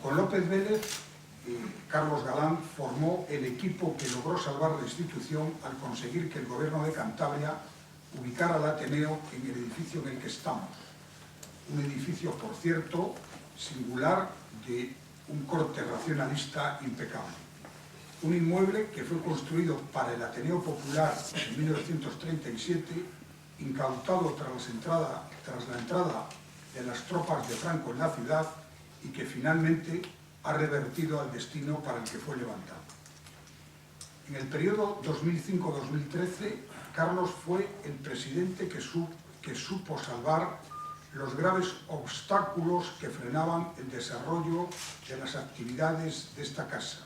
Con López Vélez, Carlos Galán formó el equipo que logró salvar la institución al conseguir que el gobierno de Cantabria ubicara al Ateneo en el edificio en el que estamos. Un edificio, por cierto, singular, de un corte racionalista impecable. Un inmueble que fue construido para el Ateneo Popular en 1937, incautado tras la entrada de las tropas de Franco en la ciudad y que finalmente ha revertido al destino para el que fue levantado. En el periodo 2005-2013, Carlos fue el presidente que supo salvar los graves obstáculos que frenaban el desarrollo de las actividades de esta casa.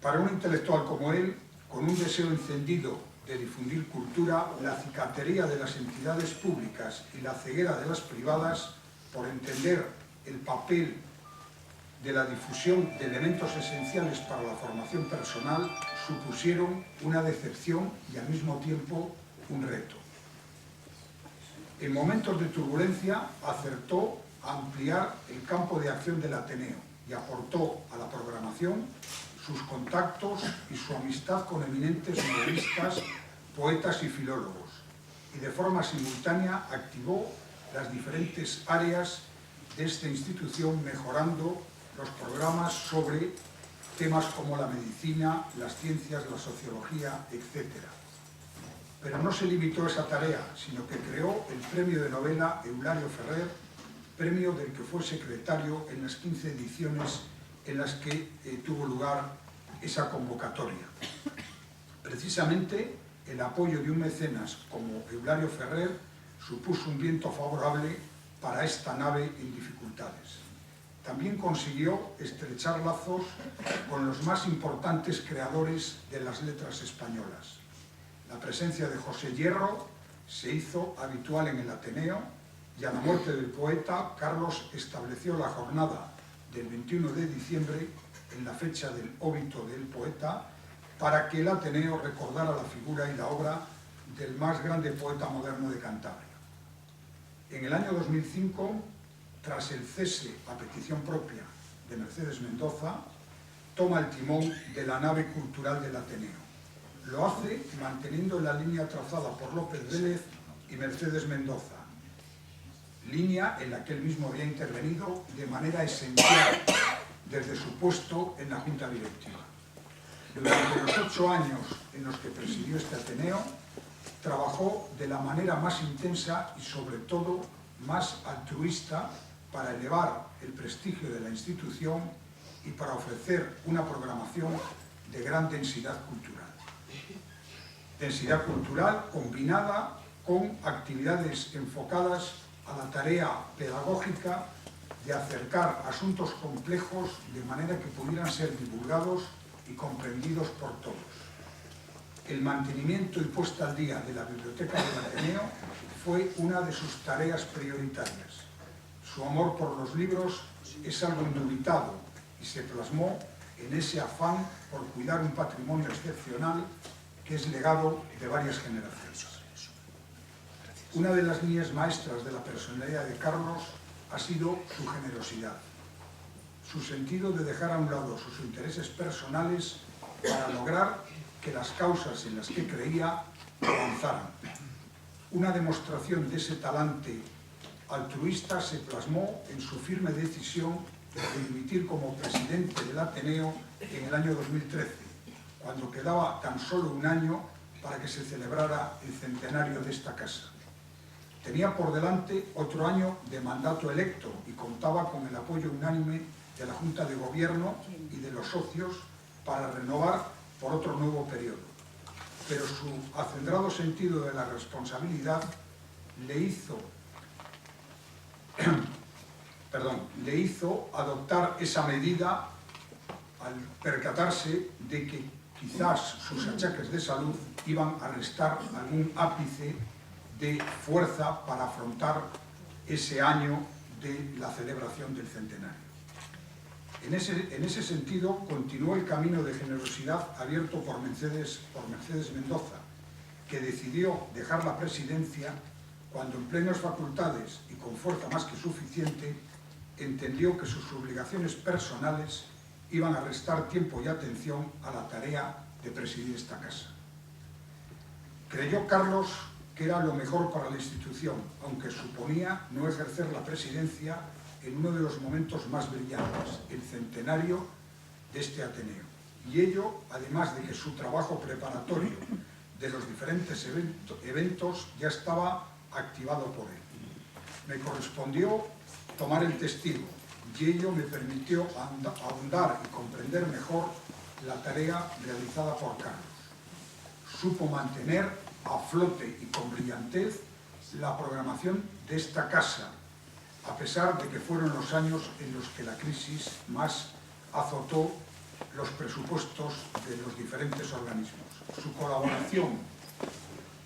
Para un intelectual como él, con un deseo encendido de difundir cultura, la cicatería de las entidades públicas y la ceguera de las privadas por entender el papel de la difusión de elementos esenciales para la formación personal supusieron una decepción y al mismo tiempo un reto. En momentos de turbulencia acertó a ampliar el campo de acción del Ateneo y aportó a la programación sus contactos y su amistad con eminentes novelistas, poetas y filólogos, y de forma simultánea activó las diferentes áreas de esta institución, mejorando los programas sobre temas como la medicina, las ciencias, la sociología, etc. Pero no se limitó a esa tarea, sino que creó el premio de novela Eulario Ferrer, premio del que fue secretario en las 15 ediciones en las que tuvo lugar esa convocatoria. Precisamente el apoyo de un mecenas como Eulario Ferrer supuso un viento favorable para esta nave en dificultades. También consiguió estrechar lazos con los más importantes creadores de las letras españolas. La presencia de José Hierro se hizo habitual en el Ateneo y a la muerte del poeta, Carlos estableció la jornada del 21 de diciembre en la fecha del óbito del poeta para que el Ateneo recordara la figura y la obra del más grande poeta moderno de Cantabria. En el año 2005, tras el cese a petición propia de Mercedes Mendoza, toma el timón de la nave cultural del Ateneo. Lo hace manteniendo la línea trazada por López Vélez y Mercedes Mendoza, línea en la que él mismo había intervenido de manera esencial desde su puesto en la Junta Directiva. Durante los 8 años en los que presidió este Ateneo, trabajó de la manera más intensa y sobre todo más altruista para elevar el prestigio de la institución y para ofrecer una programación de gran densidad cultural. Densidad cultural combinada con actividades enfocadas a la tarea pedagógica de acercar asuntos complejos de manera que pudieran ser divulgados y comprendidos por todos. El mantenimiento y puesta al día de la biblioteca del Ateneo fue una de sus tareas prioritarias. Su amor por los libros es algo indubitado y se plasmó en ese afán por cuidar un patrimonio excepcional que es legado de varias generaciones. Una de las líneas maestras de la personalidad de Carlos ha sido su generosidad, su sentido de dejar a un lado sus intereses personales para lograr que las causas en las que creía avanzaran. Una demostración de ese talante altruista se plasmó en su firme decisión de dimitir como presidente del Ateneo en el año 2013, cuando quedaba tan solo un año para que se celebrara el centenario de esta casa. Tenía por delante otro año de mandato electo y contaba con el apoyo unánime de la Junta de Gobierno y de los socios para renovar por otro nuevo periodo. Pero su acendrado sentido de la responsabilidad le hizo adoptar esa medida al percatarse de que quizás sus achaques de salud iban a restar algún ápice de fuerza para afrontar ese año de la celebración del centenario. En ese sentido, continuó el camino de generosidad abierto por Mercedes Mendoza, que decidió dejar la presidencia cuando en plenas facultades y con fuerza más que suficiente, entendió que sus obligaciones personales iban a restar tiempo y atención a la tarea de presidir esta casa. Creyó Carlos que era lo mejor para la institución, aunque suponía no ejercer la presidencia en uno de los momentos más brillantes, el centenario de este Ateneo. Y ello, además de que su trabajo preparatorio de los diferentes eventos ya estaba activado por él. Me correspondió tomar el testigo, y ello me permitió ahondar y comprender mejor la tarea realizada por Carlos. Supo mantener a flote y con brillantez la programación de esta casa, a pesar de que fueron los años en los que la crisis más azotó los presupuestos de los diferentes organismos. Su colaboración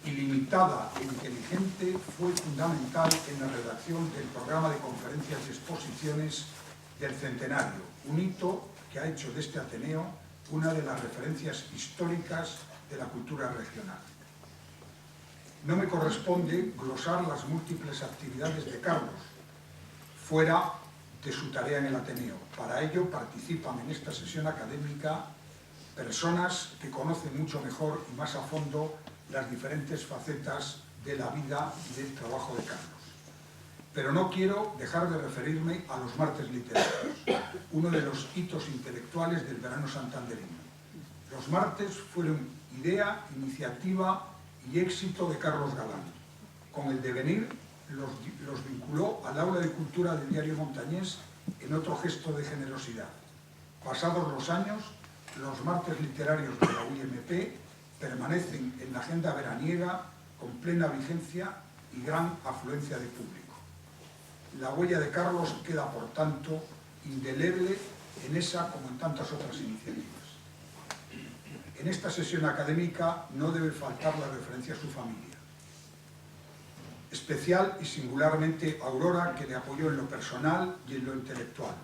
ilimitada e inteligente fue fundamental en la redacción del programa de conferencias y exposiciones del centenario, un hito que ha hecho de este Ateneo una de las referencias históricas de la cultura regional. No me corresponde glosar las múltiples actividades de Carlos, fuera de su tarea en el Ateneo. Para ello participan en esta sesión académica personas que conocen mucho mejor y más a fondo las diferentes facetas de la vida y del trabajo de Carlos. Pero no quiero dejar de referirme a los martes literarios, uno de los hitos intelectuales del verano santanderino. Los martes fueron idea, iniciativa y éxito de Carlos Galán. Con el devenir los vinculó al aula de cultura del diario Montañés en otro gesto de generosidad. Pasados los años, los martes literarios de la UIMP permanecen en la agenda veraniega con plena vigencia y gran afluencia de público. La huella de Carlos queda, por tanto, indeleble en esa como en tantas otras iniciativas. En esta sesión académica no debe faltar la referencia a su familia. Especial y singularmente Aurora, que le apoyó en lo personal y en lo intelectual.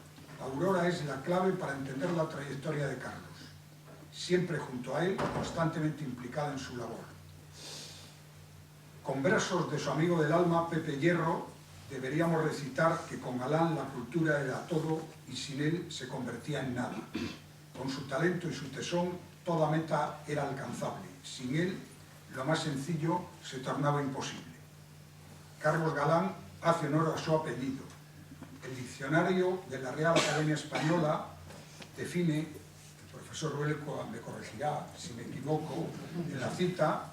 Aurora es la clave para entender la trayectoria de Carlos, siempre junto a él, constantemente implicada en su labor. Con versos de su amigo del alma, Pepe Hierro, deberíamos recitar que con Galán la cultura era todo y sin él se convertía en nada. Con su talento y su tesón, toda meta era alcanzable. Sin él, lo más sencillo se tornaba imposible. Carlos Galán hace honor a su apellido. El diccionario de la Real Academia Española define, el profesor Ruelco me corregirá si me equivoco, en la cita,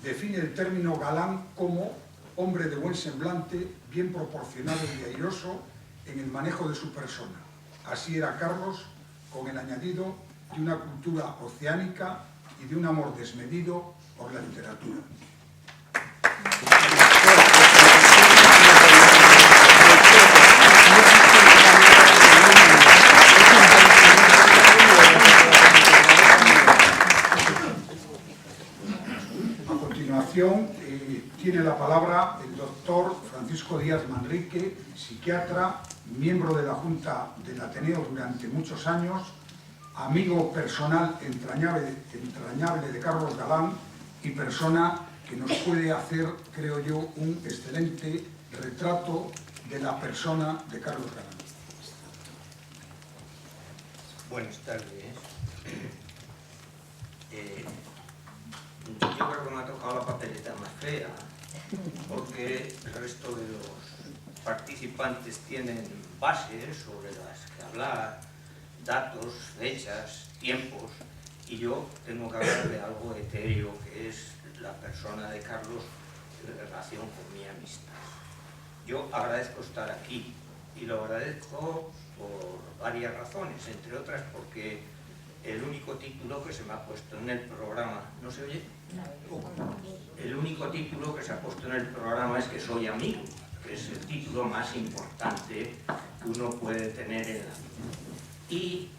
define el término galán como hombre de buen semblante, bien proporcionado y airoso en el manejo de su persona. Así era Carlos, con el añadido de una cultura oceánica y de un amor desmedido por la literatura. A continuación, tiene la palabra el doctor Francisco Díaz Manrique, psiquiatra, miembro de la Junta del Ateneo durante muchos años, amigo personal entrañable de Carlos Galán y persona que nos puede hacer, creo yo, un excelente retrato de la persona de Carlos Galán. Buenas tardes. Yo creo que me ha tocado la papeleta más fea, porque el resto de los participantes tienen bases sobre las que hablar, datos, fechas, tiempos, y yo tengo que hablar de algo etéreo, que es la persona de Carlos en relación con mi amistad. Yo agradezco estar aquí, y lo agradezco por varias razones, entre otras porque el único título que se me ha puesto en el programa, ¿no se oye? El único título que se ha puesto en el programa es que soy amigo, que es el título más importante que uno puede tener en la vida. Y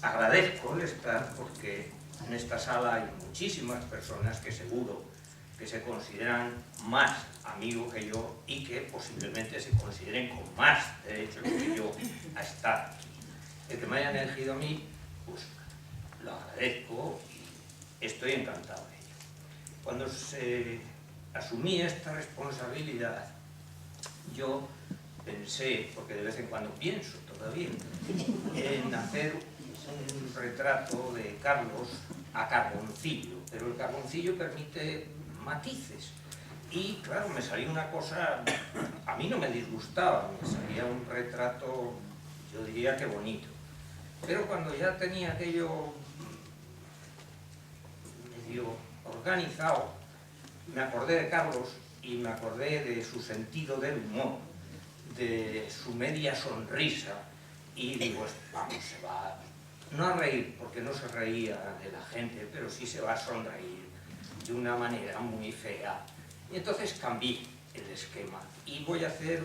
agradezco el estar porque en esta sala hay muchísimas personas que seguro que se consideran más amigos que yo y que posiblemente se consideren con más derechos que yo a estar aquí. El que me hayan elegido a mí, pues lo agradezco y estoy encantado de ello. Cuando asumí esta responsabilidad, yo pensé, porque de vez en cuando pienso todavía, en hacer un retrato de Carlos a carboncillo, pero el carboncillo permite matices. Y claro, me salió una cosa, a mí no me disgustaba, me salía un retrato, yo diría que bonito. Pero cuando ya tenía aquello medio organizado, me acordé de Carlos y me acordé de su sentido del humor, de su media sonrisa, y digo, vamos, se va, no a reír, porque no se reía de la gente, pero sí se va a sonreír de una manera muy fea. Y entonces cambié el esquema y voy a hacer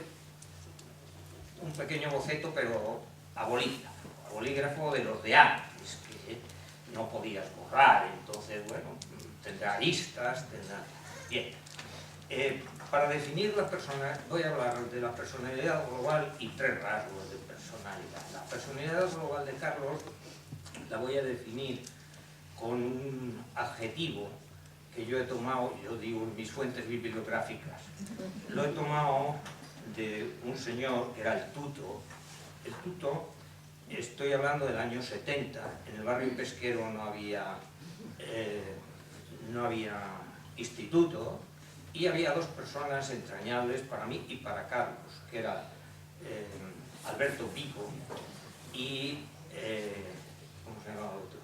un pequeño boceto, pero a bolígrafo de los de antes, que no podías borrar, entonces, bueno, tendrá aristas, tendrá... Bien, para definir la persona, voy a hablar de la personalidad global y 3 rasgos de personalidad. La personalidad global de Carlos la voy a definir con un adjetivo que yo he tomado, yo digo en mis fuentes bibliográficas, lo he tomado de un señor que era el Tuto. El Tuto, estoy hablando del año 70, en el barrio pesquero no había instituto, y había 2 personas entrañables para mí y para Carlos, que era Alberto Pico y ¿cómo se llamaba el otro?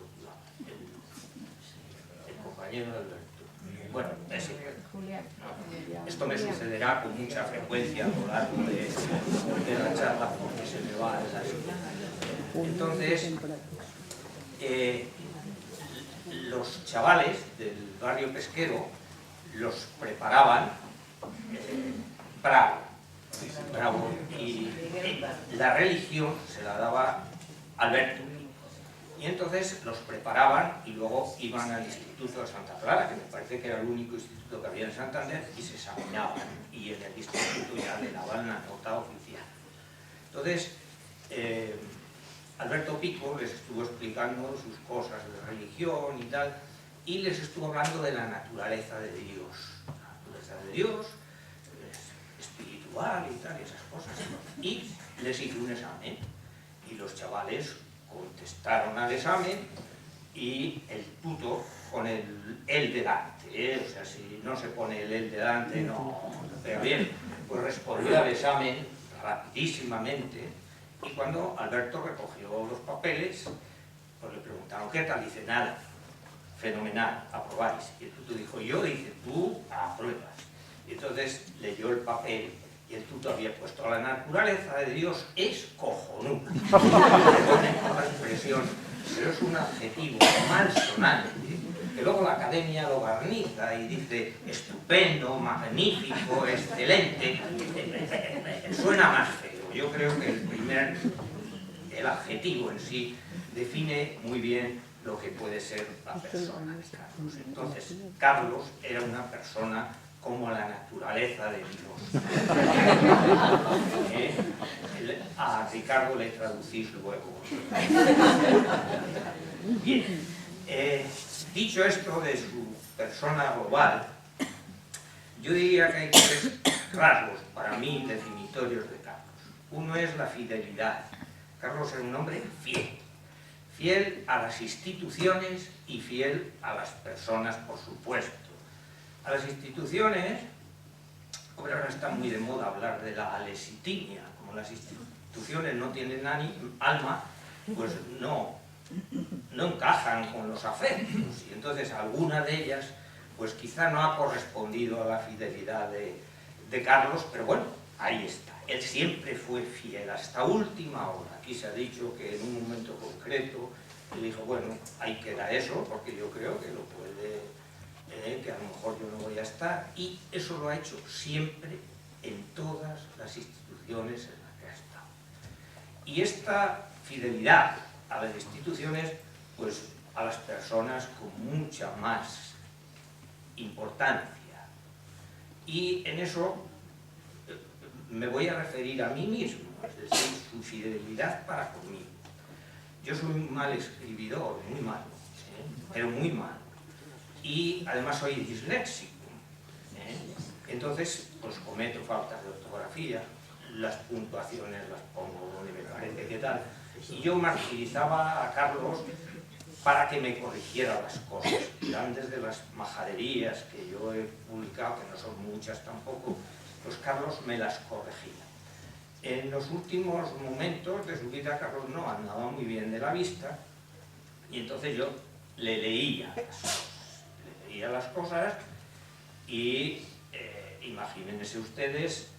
El compañero de Alberto. Bueno, ese. Esto me sucederá con mucha frecuencia a lo largo de la charla, porque se me va esa idea. Entonces, los chavales del barrio pesquero los preparaban bravo, y la religión se la daba Alberto. Y entonces los preparaban y luego iban al Instituto de Santa Clara, que me parece que era el único instituto que había en Santander, y se examinaban. Y en el instituto ya le daban la nota oficial. Entonces, Alberto Pico les estuvo explicando sus cosas de religión y tal, y les estuvo hablando de la naturaleza de Dios. La naturaleza de Dios, espiritual y tal, y esas cosas. Y les hizo un examen. Y los chavales contestaron al examen y el tuto con el delante, o sea, si no se pone el delante, no. Pero bien, pues respondió al examen rapidísimamente, y cuando Alberto recogió los papeles, pues le preguntaron, ¿qué tal? Dice, nada, fenomenal, aprobáis. Y el tuto dijo, yo, dice, tú apruebas. Y entonces leyó el papel, y el tuto había puesto, la naturaleza de Dios es cojonuda. Perdone por la expresión, pero es un adjetivo malsonante, que luego la academia lo barniza y dice estupendo, magnífico, excelente. Suena más feo. Yo creo que el adjetivo en sí define muy bien lo que puede ser la persona de Carlos. Entonces, Carlos era una persona como la naturaleza de Dios. A Ricardo le traducís luego. Bien, dicho esto de su persona global, yo diría que hay 3 rasgos para mí definitorios de Carlos. Uno es la fidelidad. Carlos era un hombre fiel. Fiel a las instituciones y fiel a las personas, por supuesto. A las instituciones, ahora está muy de moda hablar de la alesitimia, como las instituciones no tienen alma, pues no encajan con los afectos, y entonces alguna de ellas, pues quizá no ha correspondido a la fidelidad de Carlos, pero bueno, ahí está. Él siempre fue fiel hasta última hora. Aquí se ha dicho que en un momento concreto él dijo, bueno, ahí queda eso, porque yo creo que lo puede... que a lo mejor yo no voy a estar, y eso lo ha hecho siempre en todas las instituciones en las que ha estado. Y esta fidelidad a las instituciones, pues a las personas con mucha más importancia. Y en eso me voy a referir a mí mismo, es decir, su fidelidad para conmigo. Yo soy un mal escribidor, muy malo, pero muy malo. Y además soy disléxico, entonces pues cometo faltas de ortografía, las puntuaciones las pongo donde me parece que tal. Y yo martirizaba a Carlos para que me corrigiera las cosas. Eran desde las majaderías que yo he publicado, que no son muchas tampoco, pues Carlos me las corregía. En los últimos momentos de su vida, Carlos no andaba muy bien de la vista, y entonces yo le leía las cosas y imagínense ustedes,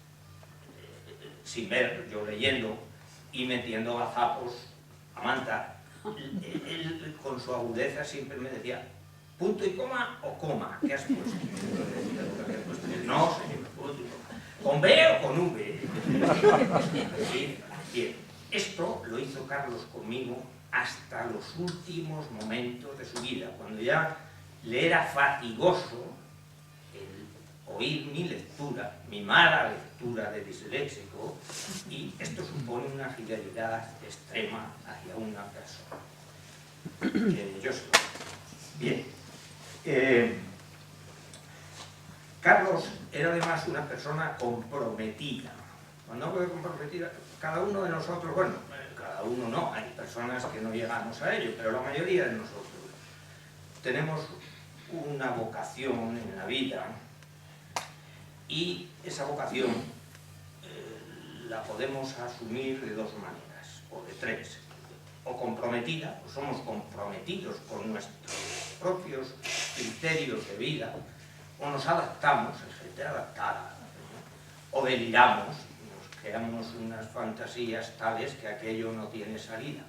sin ver, yo leyendo y metiendo gazapos a Manta, él con su agudeza siempre me decía, ¿punto y coma o coma? ¿Qué has puesto? No, señor, punto y coma. ¿Con B o con V? Bien, esto lo hizo Carlos conmigo hasta los últimos momentos de su vida, cuando ya le era fatigoso el oír mi lectura, mi mala lectura de disléxico, y esto supone una fidelidad extrema hacia una persona. Yo soy. Bien. Carlos era además una persona comprometida. Cuando hablo de comprometida, cada uno de nosotros, bueno, cada uno no, hay personas que no llegamos a ello, pero la mayoría de nosotros tenemos una vocación en la vida, y esa vocación la podemos asumir de dos maneras, o de tres. O comprometida, o somos comprometidos con nuestros propios criterios de vida, o nos adaptamos, es gente adaptada, o deliramos, nos creamos unas fantasías tales que aquello no tiene salida.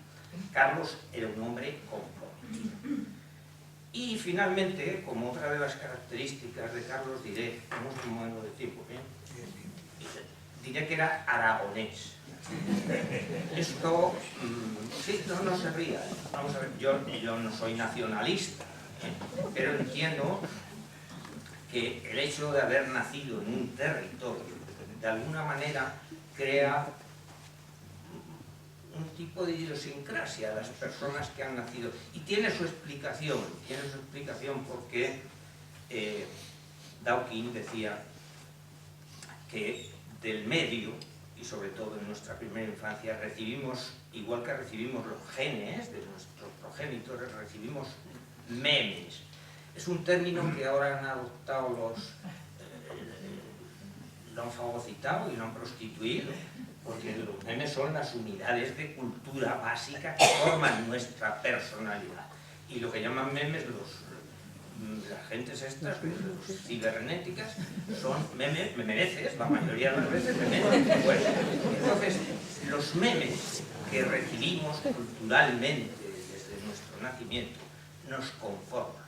Carlos era un hombre comprometido. Y finalmente, como otra de las características de Carlos, diré, tenemos un momento de tiempo, ¿bien? Diré que era aragonés. Esto, sí, no se ría. Vamos a ver, yo no soy nacionalista, pero entiendo que el hecho de haber nacido en un territorio, de alguna manera, crea un tipo de idiosincrasia a las personas que han nacido. Y tiene su explicación porque Dawkins decía que del medio, y sobre todo en nuestra primera infancia, recibimos, igual que recibimos los genes de nuestros progenitores, recibimos memes. Es un término que ahora han adoptado lo han fagocitado y lo han prostituido, porque los memes son las unidades de cultura básica que forman nuestra personalidad. Y lo que llaman memes las gentes estas, los cibernéticas, son memereces, la mayoría de las veces memereces. Bueno, entonces, los memes que recibimos culturalmente desde nuestro nacimiento nos conforman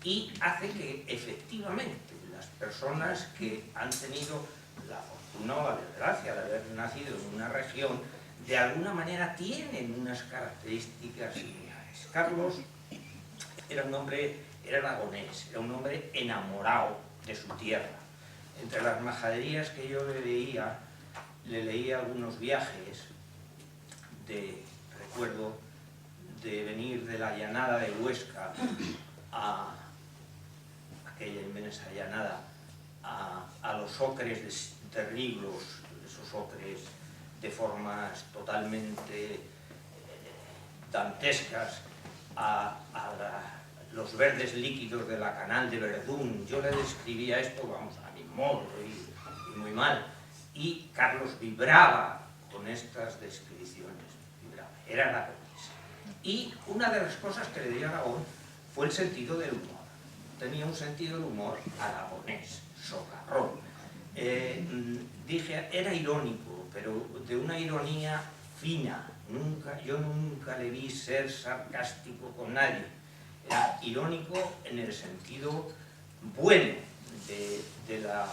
y hace que efectivamente las personas que han tenido la fortuna o la desgracia de haber nacido en una región, de alguna manera tienen unas características similares. Carlos era un hombre, era aragonés, era un hombre enamorado de su tierra. Entre las majaderías que yo le leía algunos viajes, recuerdo de venir de la llanada de Huesca a aquella inmensa llanada, a los ocres de Riglos, esos ocres de formas totalmente dantescas, a los verdes líquidos de la Canal de Verdún. Yo le describía esto, vamos, a mi modo y muy mal, y Carlos vibraba con estas descripciones, era aragonés. Y una de las cosas que le di a Aragón fue el sentido del humor. Tenía un sentido del humor aragonés, socarrón. Dije, era irónico, pero de una ironía fina. Yo nunca le vi ser sarcástico con nadie. Era irónico en el sentido bueno de la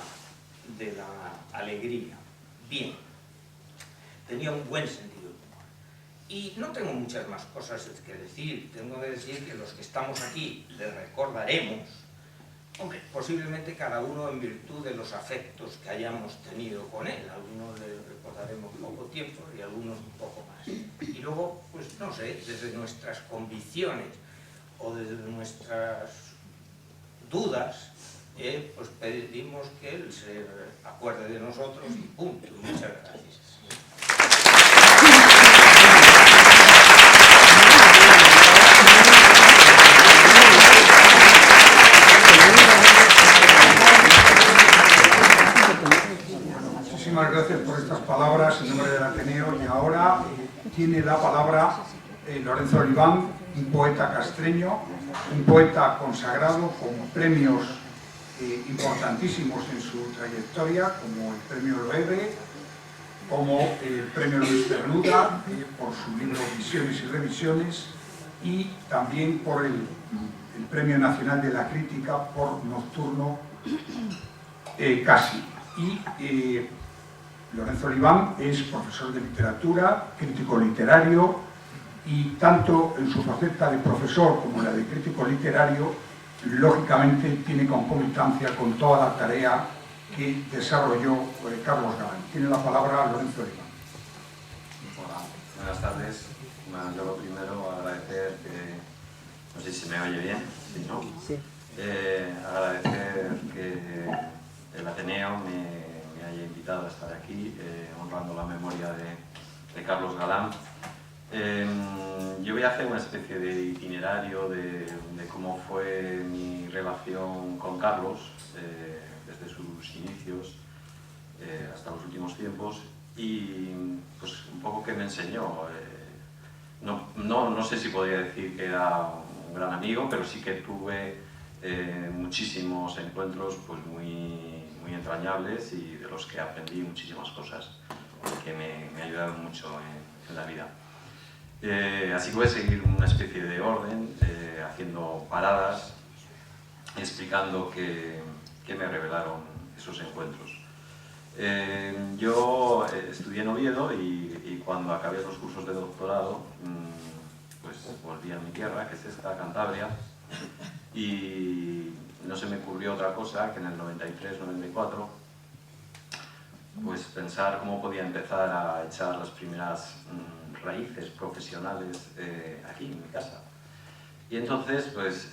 alegría. Bien, tenía un buen sentido del humor. Y no tengo muchas más cosas que decir. Tengo que decir que los que estamos aquí le recordaremos, hombre, posiblemente cada uno en virtud de los afectos que hayamos tenido con él. Algunos le recordaremos poco tiempo y algunos un poco más. Y luego, pues no sé, desde nuestras convicciones o desde nuestras dudas, pues pedimos que él se acuerde de nosotros y punto. Muchas gracias. Muchísimas gracias por estas palabras en nombre del Ateneo, y ahora tiene la palabra Lorenzo Oliván, un poeta castreño, un poeta consagrado con premios importantísimos en su trayectoria, como el premio Loewe, como el premio Luis Cernuda por su libro Visiones y Revisiones, y también por el Premio Nacional de la Crítica por Nocturno Casi. Y Lorenzo Oliván es profesor de literatura, crítico literario, y tanto en su faceta de profesor como en la de crítico literario, lógicamente tiene concomitancia con toda la tarea que desarrolló Carlos Galán. Tiene la palabra Lorenzo Oliván. Hola, buenas tardes. Bueno, yo lo primero agradecer que, no sé si me oye bien, ¿sí, no? Sí. Agradecer que el Ateneo me haya invitado a estar aquí, honrando la memoria de Carlos Galán. Yo voy a hacer una especie de itinerario de cómo fue mi relación con Carlos desde sus inicios hasta los últimos tiempos, y pues un poco qué me enseñó. No sé si podría decir que era un gran amigo, pero sí que tuve muchísimos encuentros pues muy entrañables, y de los que aprendí muchísimas cosas que me ayudaron mucho en la vida. Así que voy a seguir una especie de orden, haciendo paradas, explicando qué me revelaron esos encuentros. Yo estudié en Oviedo, y cuando acabé los cursos de doctorado, pues volví a mi tierra, que es esta, Cantabria, y no se me ocurrió otra cosa que en el 93-94 pues pensar cómo podía empezar a echar las primeras raíces profesionales aquí en mi casa. Y entonces, pues,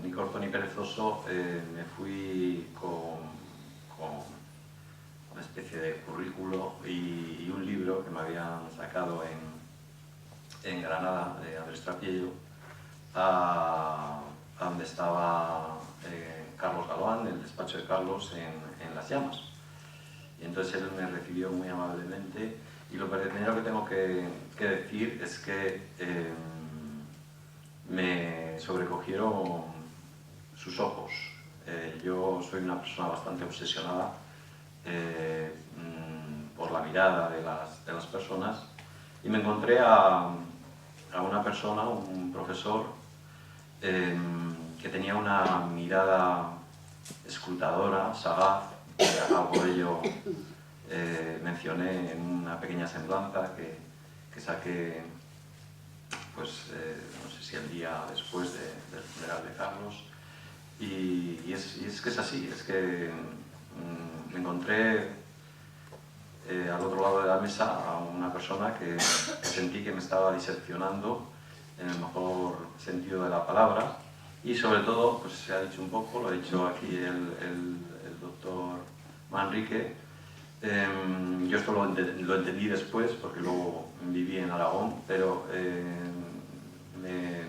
ni corto ni perezoso, me fui con una especie de currículo y un libro que me habían sacado en Granada, de Andrés Trapiello, a donde estaba Carlos Galán, el despacho de Carlos en Las Llamas. Y entonces él me recibió muy amablemente, y lo primero que tengo que decir es que me sobrecogieron sus ojos. Yo soy una persona bastante obsesionada por la mirada de las personas, y me encontré a una persona, un profesor, que tenía una mirada escrutadora, sagaz. Algo de ello mencioné en una pequeña semblanza que saqué, pues, no sé si el día después del funeral de Carlos, y es que es así, es que me encontré al otro lado de la mesa a una persona que sentí que me estaba diseccionando en el mejor sentido de la palabra, y sobre todo, pues se ha dicho un poco, lo ha dicho aquí el doctor Manrique. Yo esto lo entendí después, porque luego viví en Aragón, pero me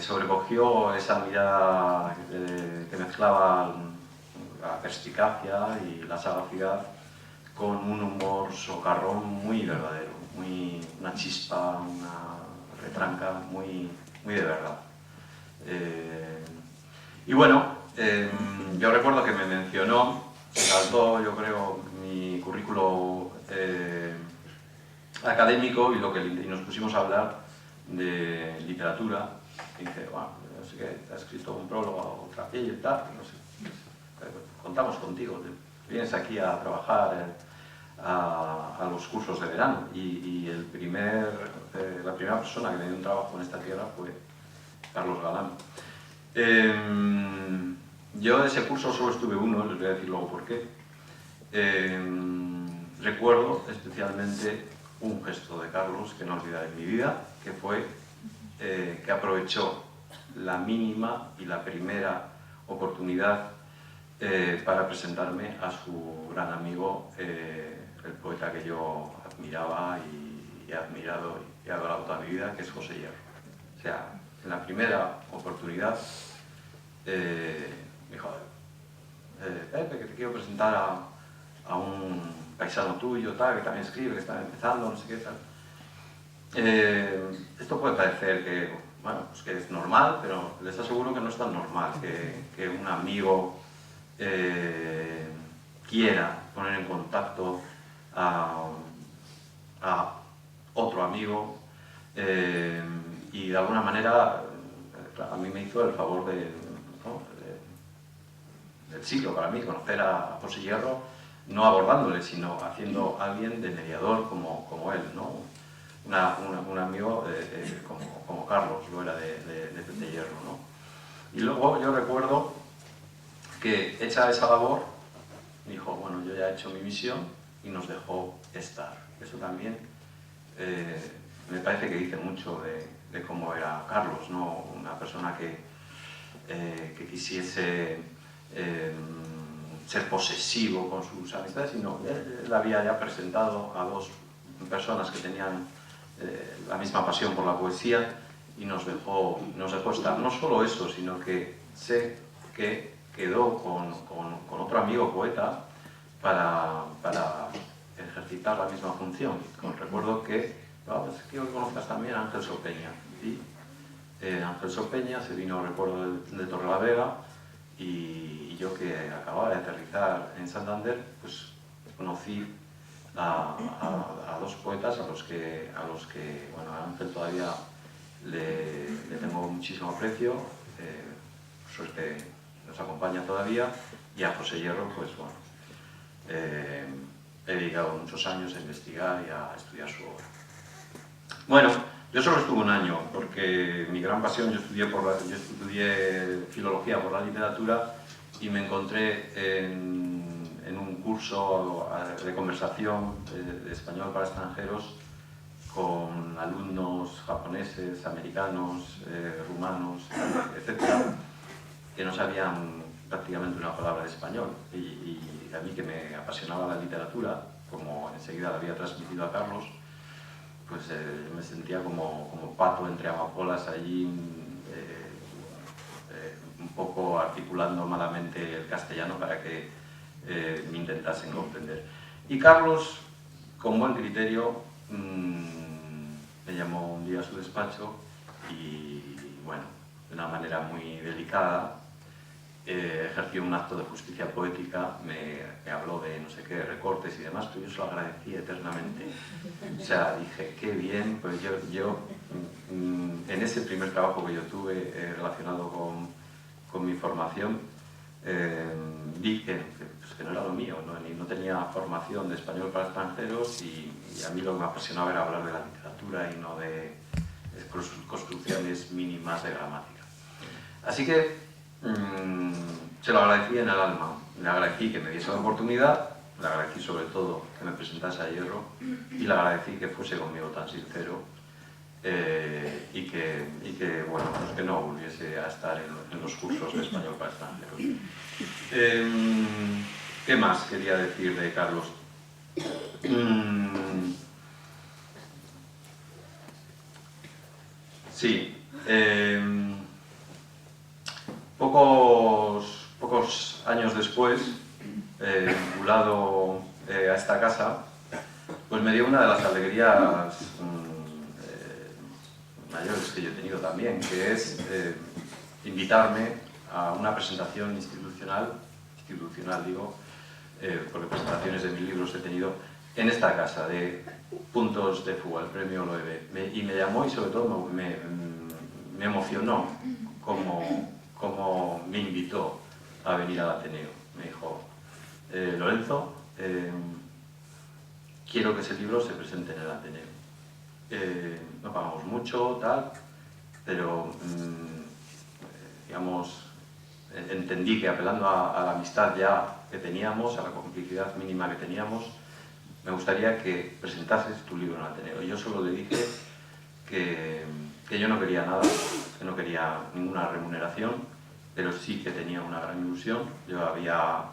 sobrecogió esa mirada que mezclaba la perspicacia y la sagacidad con un humor socarrón muy verdadero, una chispa, una retranca muy de verdad. Y bueno, yo recuerdo que me mencionó, saltó, yo creo, mi currículo académico, y nos pusimos a hablar de literatura. Y dije, bueno, no sé qué, te has escrito un prólogo o Trapiello y tal, no sé, contamos contigo, vienes aquí a trabajar a los cursos de verano. Y la primera persona que me dio un trabajo en esta tierra fue Carlos Galán. Yo de ese curso solo estuve uno, les voy a decir luego por qué. Recuerdo especialmente un gesto de Carlos que no olvidaré en mi vida, que fue que aprovechó la mínima y la primera oportunidad para presentarme a su gran amigo, el poeta que yo admiraba y he admirado y he adorado toda mi vida, que es José Hierro. O sea, en la primera oportunidad me dijo, Pepe, que te quiero presentar a un paisano tuyo, tal, que también escribe, que está empezando, no sé qué tal. Esto puede parecer que, bueno, pues que es normal, pero les aseguro que no es tan normal que un amigo quiera poner en contacto a otro amigo y de alguna manera a mí me hizo el favor del siglo para mí, conocer a José Hierro, no abordándole, sino haciendo a alguien de mediador como él, ¿no? Un amigo como Carlos lo era de Pepe Hierro, ¿no? Y luego yo recuerdo que hecha esa labor, dijo, bueno, yo ya he hecho mi misión y nos dejó estar. Eso también me parece que dice mucho de cómo era Carlos, ¿no? Una persona que quisiese ser posesivo con sus amistades, sino él había ya presentado a dos personas que tenían la misma pasión por la poesía y nos dejó estar. No solo eso, sino que sé que quedó con otro amigo poeta para ejercitar la misma función. Recuerdo que, pues, quiero que conozcas también a Ángel Sopeña. Y Ángel Sopeña se vino, recuerdo, de Torrelavega, y yo, que acababa de aterrizar en Santander, pues conocí a dos poetas a los que bueno, a Ángel todavía le tengo muchísimo aprecio, suerte nos acompaña todavía, y a José Hierro, pues bueno, he dedicado muchos años a investigar y a estudiar su obra. Bueno, yo solo estuve un año, porque mi gran pasión, yo estudié filología por la literatura y me encontré en un curso de conversación de español para extranjeros con alumnos japoneses, americanos, rumanos, etcétera, que no sabían prácticamente una palabra de español. Y a mí, que me apasionaba la literatura, como enseguida la había transmitido a Carlos, pues me sentía como pato entre amapolas allí, un poco articulando malamente el castellano para que me intentasen comprender. Y Carlos, con buen criterio, me llamó un día a su despacho y, bueno, de una manera muy delicada, ejerció un acto de justicia poética, me habló de no sé qué, recortes y demás, pero yo se lo agradecí eternamente. O sea, dije, qué bien, pues yo en ese primer trabajo que yo tuve relacionado con mi formación, vi que no era lo mío, no tenía formación de español para extranjeros, y a mí lo que me apasionaba era hablar de la literatura y no de construcciones mínimas de gramática. Así que se lo agradecí en el alma, le agradecí que me diese la oportunidad, le agradecí sobre todo que me presentase a Hierro, y le agradecí que fuese conmigo tan sincero, y que bueno, pues que no volviese a estar en los cursos de español para extranjeros. ¿Qué más quería decir de Carlos? Sí, pocos años después, vinculado a esta casa, pues me dio una de las alegrías mayores que yo he tenido también, que es invitarme a una presentación institucional digo, porque presentaciones de mis libros he tenido en esta casa, de Puntos de Fuga, el premio Loewe, y me llamó, y sobre todo me emocionó como me invitó a venir al Ateneo. Me dijo, Lorenzo, quiero que ese libro se presente en el Ateneo. No pagamos mucho, tal, pero digamos, entendí que, apelando a la amistad ya que teníamos, a la complicidad mínima que teníamos, me gustaría que presentases tu libro en el Ateneo. Y yo solo le dije que yo no quería nada, que no quería ninguna remuneración, pero sí que tenía una gran ilusión. Yo había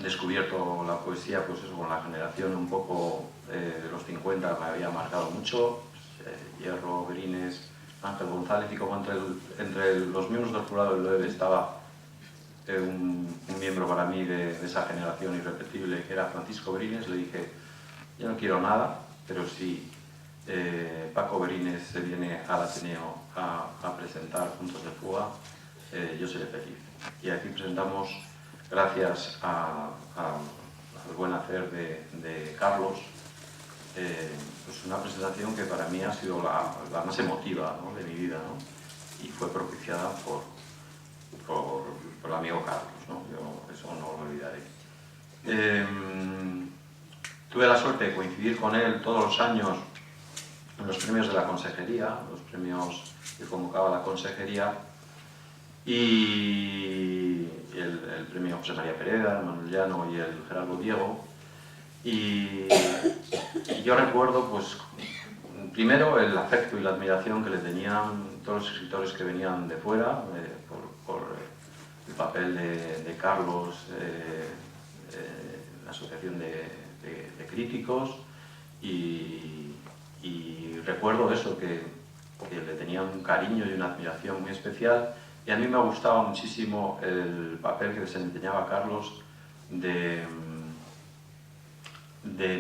descubierto la poesía, pues eso, con la generación un poco de los 50, me había marcado mucho, Hierro, Brines, Ángel González, y como entre los miembros del jurado del Loewe estaba un miembro para mí de esa generación irrepetible, que era Francisco Brines, le dije, yo no quiero nada, pero si Paco Brines se viene al Ateneo a presentar Puntos de Fuga, yo seré feliz. Y aquí presentamos, gracias al buen hacer de Carlos, pues una presentación que para mí ha sido la más emotiva, ¿no?, de mi vida, ¿no? Y fue propiciada por el amigo Carlos, ¿no? Yo eso no lo olvidaré. Tuve la suerte de coincidir con él todos los años en los premios de la consejería, los premios que convocaba la consejería, y el premio José María Pereda, el Manuel Llano y el Gerardo Diego. Y yo recuerdo, pues, primero el afecto y la admiración que le tenían todos los escritores que venían de fuera, por el papel de Carlos, la Asociación de Críticos, y recuerdo eso, que le tenían un cariño y una admiración muy especial, y a mí me gustaba muchísimo el papel que desempeñaba Carlos de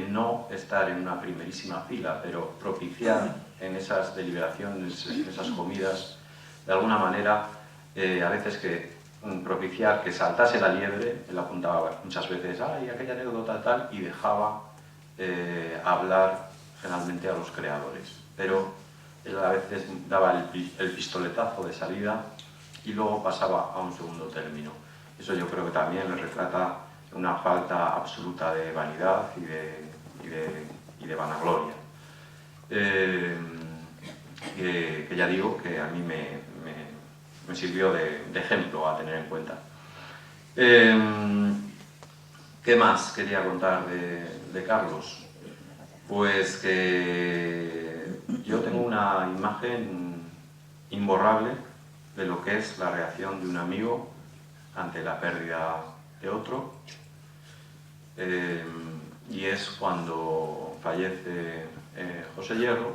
no estar en una primerísima fila, pero propiciar en esas deliberaciones, en esas comidas, de alguna manera, a veces que propiciar que saltase la liebre. Él apuntaba muchas veces, ¡ay, aquella anécdota tal!, y dejaba hablar generalmente a los creadores. Pero él a veces daba el pistoletazo de salida y luego pasaba a un segundo término. Eso yo creo que también le retrata una falta absoluta de vanidad y de vanagloria. Que ya digo que a mí me sirvió de ejemplo a tener en cuenta. ¿Qué más quería contar de Carlos? Pues que yo tengo una imagen imborrable de lo que es la reacción de un amigo ante la pérdida de otro, y es cuando fallece José Hierro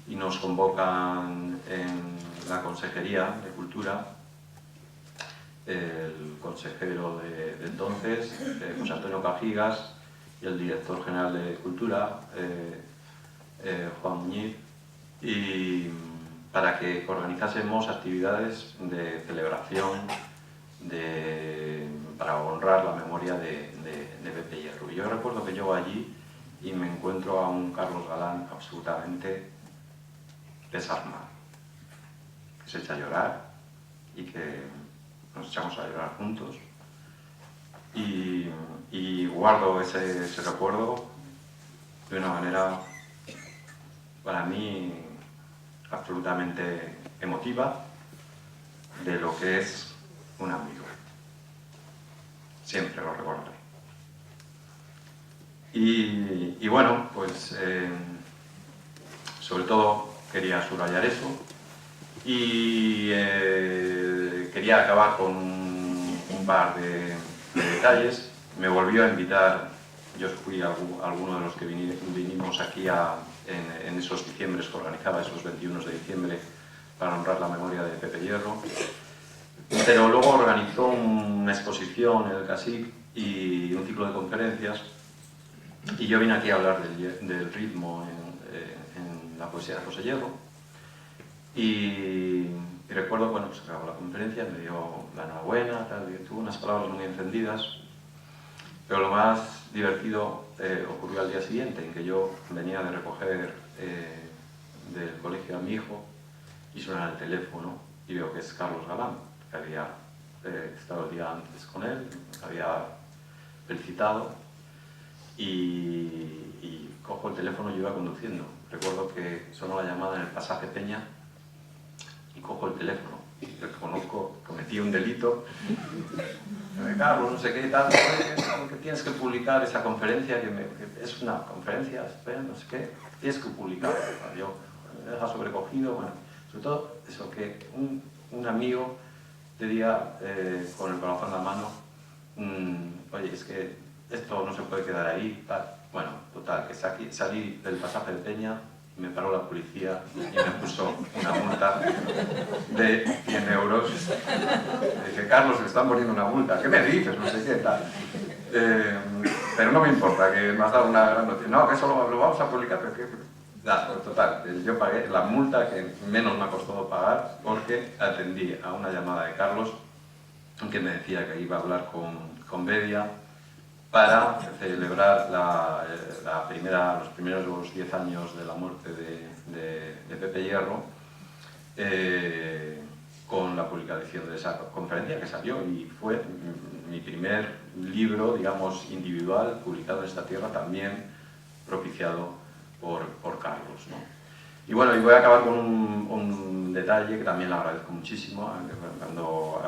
y nos convocan en la Consejería de Cultura el consejero de entonces, José Antonio Cajigas, y el director general de Cultura, Juan Muñiz, y para que organizásemos actividades de celebración para honrar la memoria de Pepe Hierro. Y yo recuerdo que llego allí y me encuentro a un Carlos Galán absolutamente desarmado, que se echa a llorar y que nos echamos a llorar juntos. Y guardo ese recuerdo de una manera, para mí, absolutamente emotiva, de lo que es un amigo. Siempre lo recordaré. Y bueno, pues sobre todo quería subrayar eso, y quería acabar con un par de detalles. Me volvió a invitar, yo fui alguno de los que vinimos aquí en esos diciembres que organizaba, esos 21 de diciembre, para honrar la memoria de Pepe Hierro, pero luego organizó una exposición en el CSIC y un ciclo de conferencias, y yo vine aquí a hablar del ritmo en la poesía de José Hierro, y recuerdo, bueno, pues acabó la conferencia, me dio la enhorabuena, tuvo unas palabras muy encendidas, pero lo más divertido ocurrió al día siguiente, en que yo venía de recoger del colegio a mi hijo, y suena el teléfono y veo que es Carlos Galán, que había estado el día antes con él, había felicitado, y cojo el teléfono y iba conduciendo. Recuerdo que sonó la llamada en el pasaje Peña y cojo el teléfono. Reconozco, cometí un delito. Carlos, no sé qué tal, que tienes que publicar esa conferencia, que es una conferencia, no sé qué, tienes que publicar. Yo me deja sobrecogido, bueno, sobre todo eso, que un amigo le diga con el corazón en la mano, oye, es que esto no se puede quedar ahí, tal. Bueno, total, que salí del pasaje de Peña, me paró la policía y me puso una multa de 100 euros. Le dije, Carlos, me están poniendo una multa. ¿Qué me dices? No sé qué, tal. Pero no me importa, que me has dado una gran noticia. No, que eso lo vamos a publicar. Total, yo pagué la multa que menos me ha costado pagar porque atendí a una llamada de Carlos que me decía que iba a hablar con Bedia para celebrar los primeros 10 años de la muerte de Pepe Hierro, con la publicación de esa conferencia que salió, y fue mi primer libro, digamos, individual, publicado en esta tierra, también propiciado por Carlos, ¿no? Y bueno, y voy a acabar con un detalle que también le agradezco muchísimo. Cuando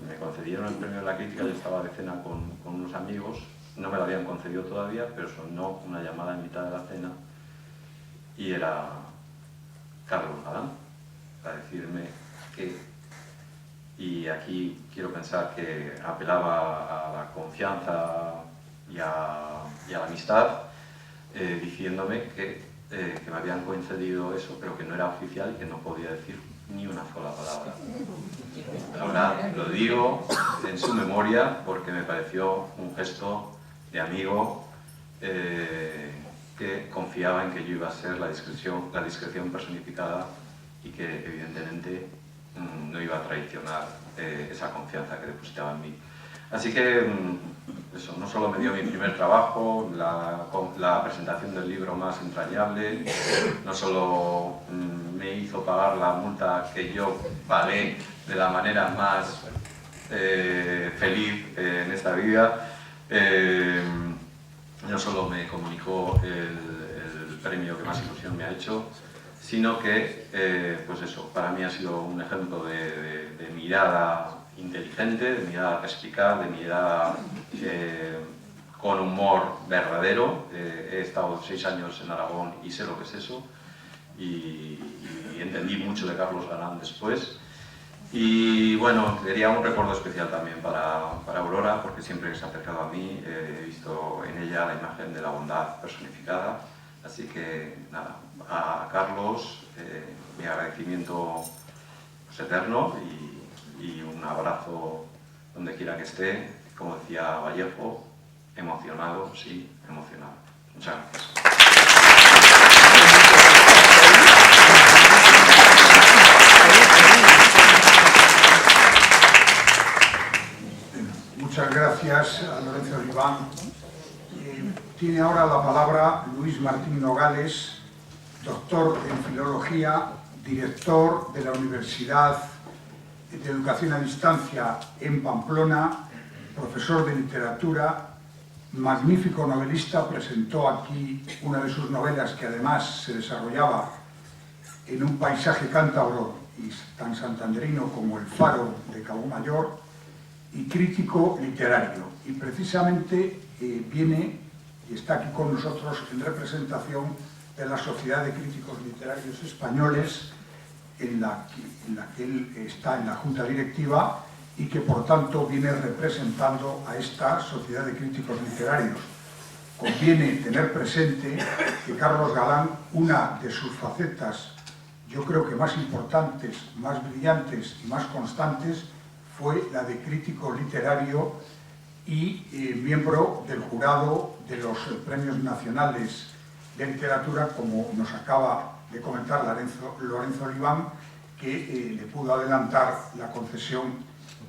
me concedieron el premio de la crítica, yo estaba de cena con unos amigos, no me lo habían concedido todavía, pero sonó una llamada en mitad de la cena y era Carlos Galán, para decirme que, y aquí quiero pensar que apelaba a la confianza y a la amistad, diciéndome que me habían concedido eso, pero que no era oficial y que no podía decir ni una sola palabra. Ahora lo digo en su memoria porque me pareció un gesto de amigo que confiaba en que yo iba a ser la discreción personificada y que evidentemente no iba a traicionar esa confianza que depositaba en mí. Así que eso no solo me dio mi primer trabajo, la presentación del libro más entrañable, no solo me hizo pagar la multa que yo pagué de la manera más feliz en esta vida, no solo me comunicó el premio que más ilusión me ha hecho, sino que, pues eso, para mí ha sido un ejemplo de mirada inteligente, de mirada perspicaz, de mirada con humor verdadero. He estado 6 años en Aragón y sé lo que es eso, y entendí mucho de Carlos Galán después. Y bueno, quería un recuerdo especial también para Aurora, porque siempre que se ha acercado a mí he visto en ella la imagen de la bondad personificada. Así que nada, a Carlos mi agradecimiento pues, eterno, y un abrazo donde quiera que esté, como decía Vallejo, emocionado, sí, emocionado. Muchas gracias. Muchas gracias a Lorenzo Oliván. Tiene ahora la palabra Luis Martín Nogales, doctor en Filología, director de la Universidad de Educación a Distancia en Pamplona, profesor de literatura, magnífico novelista. Presentó aquí una de sus novelas que además se desarrollaba en un paisaje cántabro y tan santanderino como el Faro de Cabo Mayor, y crítico literario. Y precisamente viene y está aquí con nosotros en representación de la Sociedad de Críticos Literarios Españoles, en la que él está en la Junta Directiva, y que por tanto viene representando a esta Sociedad de Críticos Literarios. Conviene tener presente que Carlos Galán, una de sus facetas, yo creo que más importantes, más brillantes y más constantes, fue la de crítico literario y miembro del jurado de los premios nacionales de literatura, como nos acaba de comentar Lorenzo Oliván, que le pudo adelantar la concesión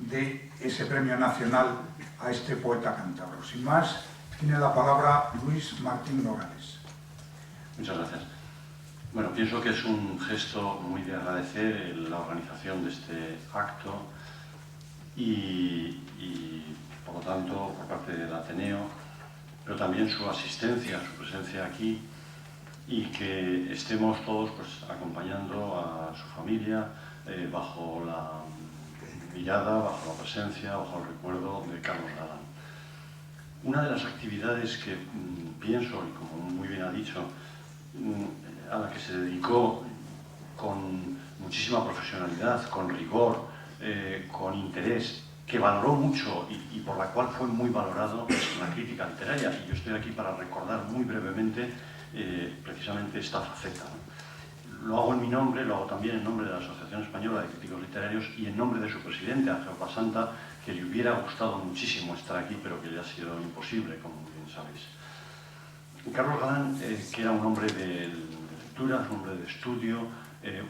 de ese premio nacional a este poeta cántabro. Sin más, tiene la palabra Luis Martín Nogales. Muchas gracias. Bueno, pienso que es un gesto muy de agradecer la organización de este acto y por lo tanto, por parte del Ateneo, pero también su asistencia, su presencia aquí, y que estemos todos pues, acompañando a su familia bajo la mirada, bajo la presencia, bajo el recuerdo de Carlos Galán. Una de las actividades que pienso, y como muy bien ha dicho, a la que se dedicó con muchísima profesionalidad, con rigor, con interés, que valoró mucho y por la cual fue muy valorado la crítica literaria. Y yo estoy aquí para recordar muy brevemente precisamente esta faceta, ¿no? Lo hago en mi nombre, lo hago también en nombre de la Asociación Española de Críticos Literarios y en nombre de su presidente, Ángel Pasanta, que le hubiera gustado muchísimo estar aquí, pero que le ha sido imposible, como bien sabéis. Carlos Galán, que era un hombre de lectura, un hombre de estudio,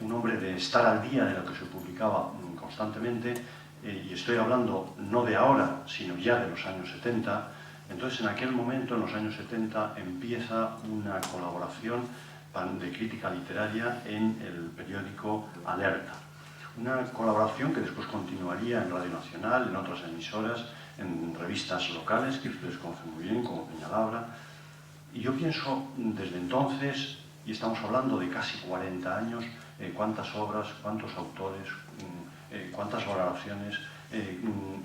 un hombre de estar al día de lo que se publicaba constantemente, y estoy hablando no de ahora, sino ya de los años 70, entonces en aquel momento, en los años 70, empieza una colaboración de crítica literaria en el periódico Alerta. Una colaboración que después continuaría en Radio Nacional, en otras emisoras, en revistas locales, que ustedes conocen muy bien, como Peñalabra. Y yo pienso, desde entonces, y estamos hablando de casi 40 años, cuántas obras, cuántos autores, cuántas valoraciones,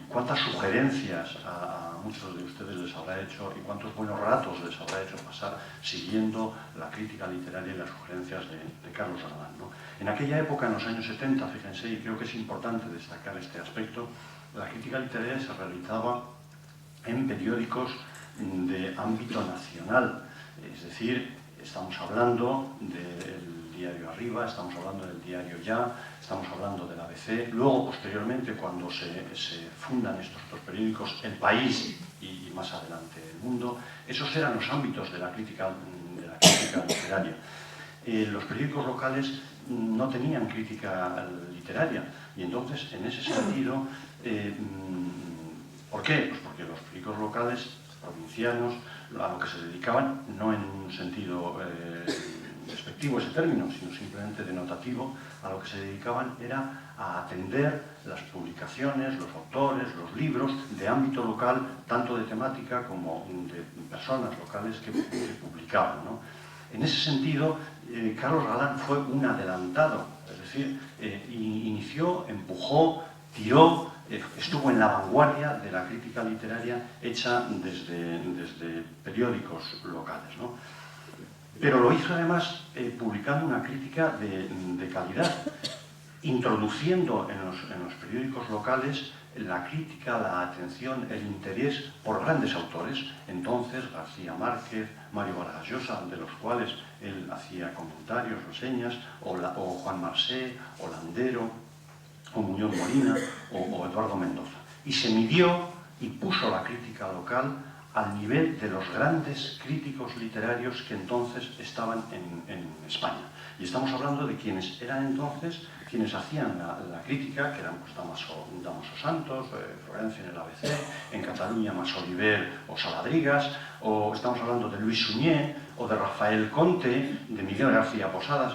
cuántas sugerencias a muchos de ustedes les habrá hecho y cuántos buenos ratos les habrá hecho pasar siguiendo la crítica literaria y las sugerencias de Carlos Galán, ¿no? En aquella época, en los años 70, fíjense, y creo que es importante destacar este aspecto, la crítica literaria se realizaba en periódicos de ámbito nacional, es decir, estamos hablando del diario Arriba, estamos hablando del diario Ya, estamos hablando del ABC, luego posteriormente cuando se fundan estos dos periódicos, El País y más adelante El Mundo, esos eran los ámbitos de la crítica literaria. Los periódicos locales no tenían crítica literaria y entonces en ese sentido, ¿por qué? Pues porque los periódicos locales provincianos a lo que se dedicaban, no en un sentido despectivo ese término, sino simplemente denotativo, a lo que se dedicaban era a atender las publicaciones, los autores, los libros de ámbito local, tanto de temática como de personas locales que publicaban, ¿no? En ese sentido, Carlos Galán fue un adelantado, es decir, inició, empujó, tiró, estuvo en la vanguardia de la crítica literaria hecha desde periódicos locales, ¿no? Pero lo hizo además publicando una crítica de calidad, introduciendo en los periódicos locales la crítica, la atención, el interés por grandes autores, entonces García Márquez, Mario Vargas Llosa, de los cuales él hacía comentarios, reseñas, o Juan Marsé, o Landero, o Muñoz Molina, o Eduardo Mendoza. Y se midió y puso la crítica local al nivel de los grandes críticos literarios que entonces estaban en España. Y estamos hablando de quienes eran entonces, quienes hacían la crítica, que eran pues, Damaso Santos, Florencia en el ABC, en Cataluña Masoliver o Saladrigas, o estamos hablando de Luis Suñé, o de Rafael Conte, de Miguel García Posadas.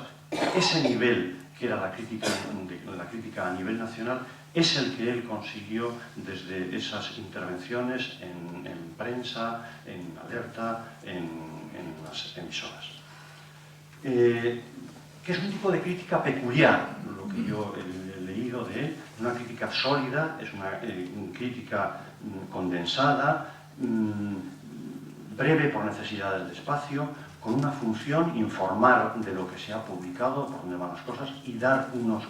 Ese nivel que era la crítica a nivel nacional, es el que él consiguió desde esas intervenciones en prensa, en Alerta, en las emisoras. Que es un tipo de crítica peculiar, lo que yo he leído de él, una crítica sólida, es una crítica condensada, breve por necesidades de espacio, con una función, informar de lo que se ha publicado, por dónde van las cosas, y dar unas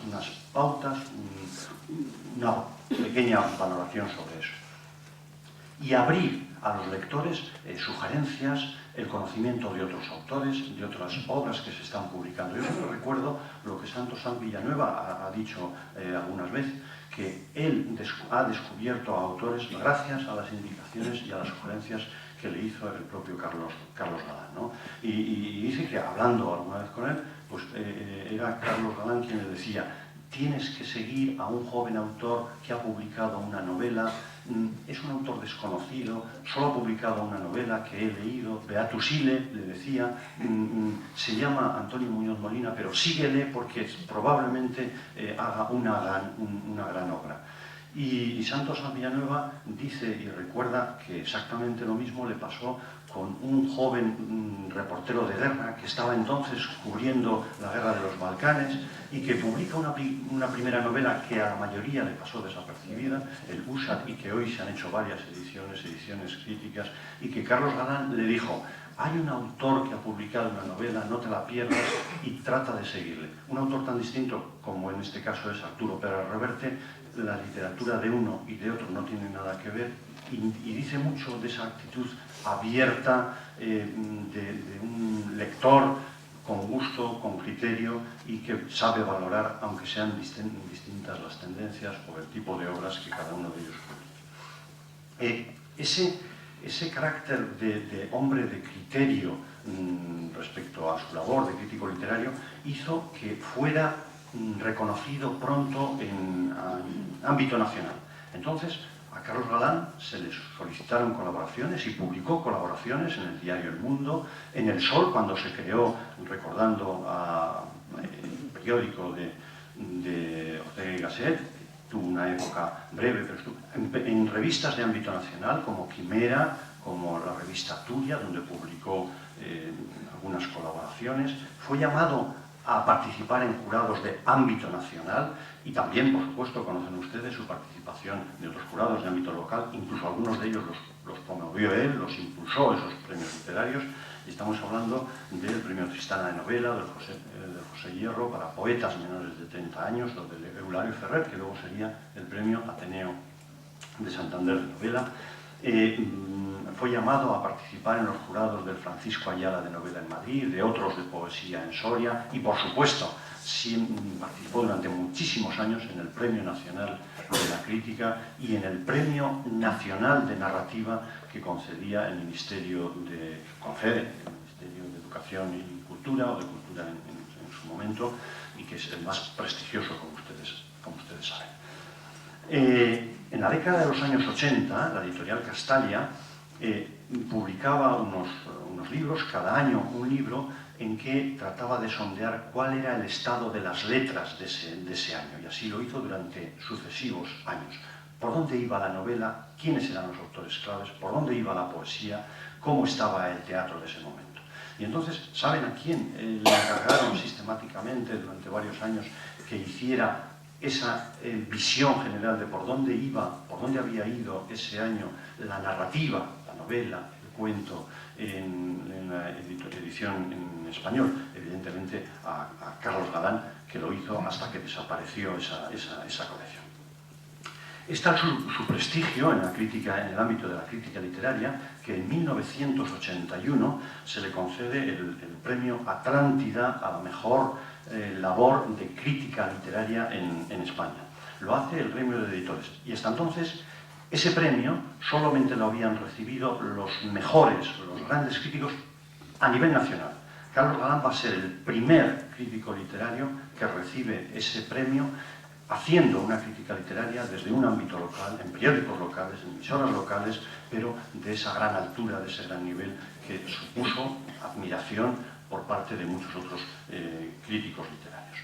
pautas, una pequeña valoración sobre eso. Y abrir a los lectores sugerencias, el conocimiento de otros autores, de otras obras que se están publicando. Yo siempre recuerdo lo que Santos Sanz Villanueva ha dicho algunas veces, que él ha descubierto a autores gracias a las indicaciones y a las sugerencias que le hizo el propio Carlos Galán, ¿no? Y dice que, hablando alguna vez con él, pues era Carlos Galán quien le decía: tienes que seguir a un joven autor que ha publicado una novela, es un autor desconocido, solo ha publicado una novela que he leído, Beatus Ile, le decía, se llama Antonio Muñoz Molina, pero síguele porque probablemente haga una gran obra. Y Santos Sanz Villanueva dice y recuerda que exactamente lo mismo le pasó con un joven reportero de guerra que estaba entonces cubriendo la guerra de los Balcanes y que publica una primera novela que a la mayoría le pasó desapercibida, el Usat, y que hoy se han hecho varias ediciones críticas, y que Carlos Galán le dijo: hay un autor que ha publicado una novela, no te la pierdas y trata de seguirle. Un autor tan distinto como en este caso es Arturo Pérez Reverte, la literatura de uno y de otro no tiene nada que ver y dice mucho de esa actitud abierta de un lector con gusto, con criterio y que sabe valorar, aunque sean distintas las tendencias o el tipo de obras que cada uno de ellos publica. Ese carácter de hombre de criterio respecto a su labor de crítico literario hizo que fuera reconocido pronto en ámbito nacional. Entonces, a Carlos Galán se le solicitaron colaboraciones y publicó colaboraciones en el diario El Mundo, en El Sol, cuando se creó, recordando el periódico de Ortega y Gasset, tuvo una época breve, pero estuvo en revistas de ámbito nacional como Quimera, como la revista Turia, donde publicó algunas colaboraciones. Fue llamado a participar en jurados de ámbito nacional y también, por supuesto, conocen ustedes su participación de otros jurados de ámbito local, incluso algunos de ellos los promovió él, los impulsó esos premios literarios, y estamos hablando del premio Tristana de novela, del José Hierro para poetas menores de 30 años, o del Eulario Ferrer, que luego sería el premio Ateneo de Santander de novela. Fue llamado a participar en los jurados del Francisco Ayala de novela en Madrid, de otros de poesía en Soria y, por supuesto, participó durante muchísimos años en el Premio Nacional de la Crítica y en el Premio Nacional de Narrativa que concedía el Ministerio de Educación y Cultura, o de Cultura en su momento, y que es el más prestigioso, como ustedes saben. En la década de los años 80, la editorial Castalia publicaba unos libros, cada año un libro, en que trataba de sondear cuál era el estado de las letras de ese año, y así lo hizo durante sucesivos años. Por dónde iba la novela, quiénes eran los autores claves, por dónde iba la poesía, cómo estaba el teatro de ese momento. Y entonces, ¿saben a quién le encargaron sistemáticamente durante varios años que hiciera esa visión general de por dónde había ido ese año la narrativa, la novela, el cuento en la edición en español? Evidentemente a Carlos Galán, que lo hizo hasta que desapareció esa colección. Está su prestigio en el ámbito de la crítica literaria, que en 1981 se le concede el premio Atlántida a la mejor labor de crítica literaria en España. Lo hace el gremio de editores. Y hasta entonces, ese premio solamente lo habían recibido los mejores, los grandes críticos a nivel nacional. Carlos Galán va a ser el primer crítico literario que recibe ese premio haciendo una crítica literaria desde un ámbito local, en periódicos locales, en emisoras locales, pero de esa gran altura, de ese gran nivel que supuso admiración por parte de muchos otros críticos literarios.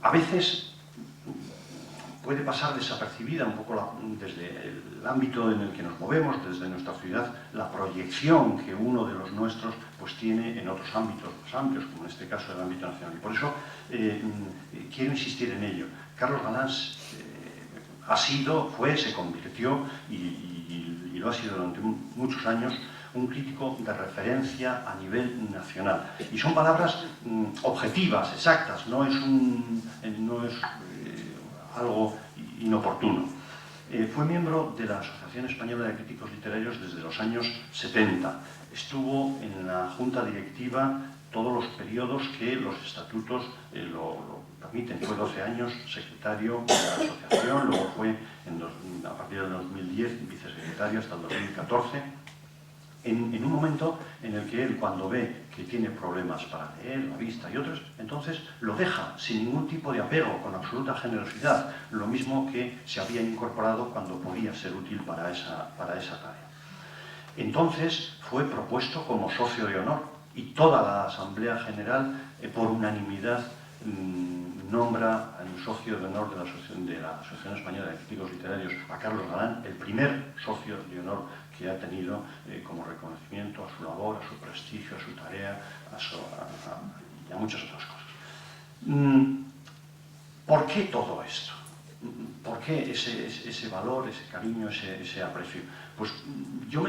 A veces puede pasar desapercibida un poco desde el ámbito en el que nos movemos, desde nuestra ciudad, la proyección que uno de los nuestros pues tiene en otros ámbitos más amplios, como en este caso el ámbito nacional. Y por eso quiero insistir en ello. Carlos Galán se convirtió y lo ha sido durante muchos años un crítico de referencia a nivel nacional. Y son palabras objetivas, exactas, no es algo inoportuno. Fue miembro de la Asociación Española de Críticos Literarios desde los años 70. Estuvo en la junta directiva todos los periodos que los estatutos lo permiten. Fue 12 años secretario de la asociación, luego fue a partir del 2010 vicesecretario hasta el 2014. En un momento en el que él, cuando ve que tiene problemas para leer, la vista y otros, entonces lo deja sin ningún tipo de apego, con absoluta generosidad, lo mismo que se había incorporado cuando podía ser útil para esa tarea. Entonces fue propuesto como socio de honor y toda la Asamblea General, por unanimidad, nombra al socio de honor de la Asociación Española de Críticos Literarios, a Carlos Galán, el primer socio de honor que ha tenido como reconocimiento a su labor, a su prestigio, a su tarea y a muchas otras cosas. ¿Por qué todo esto? ¿Por qué ese valor, ese cariño, ese aprecio? Pues yo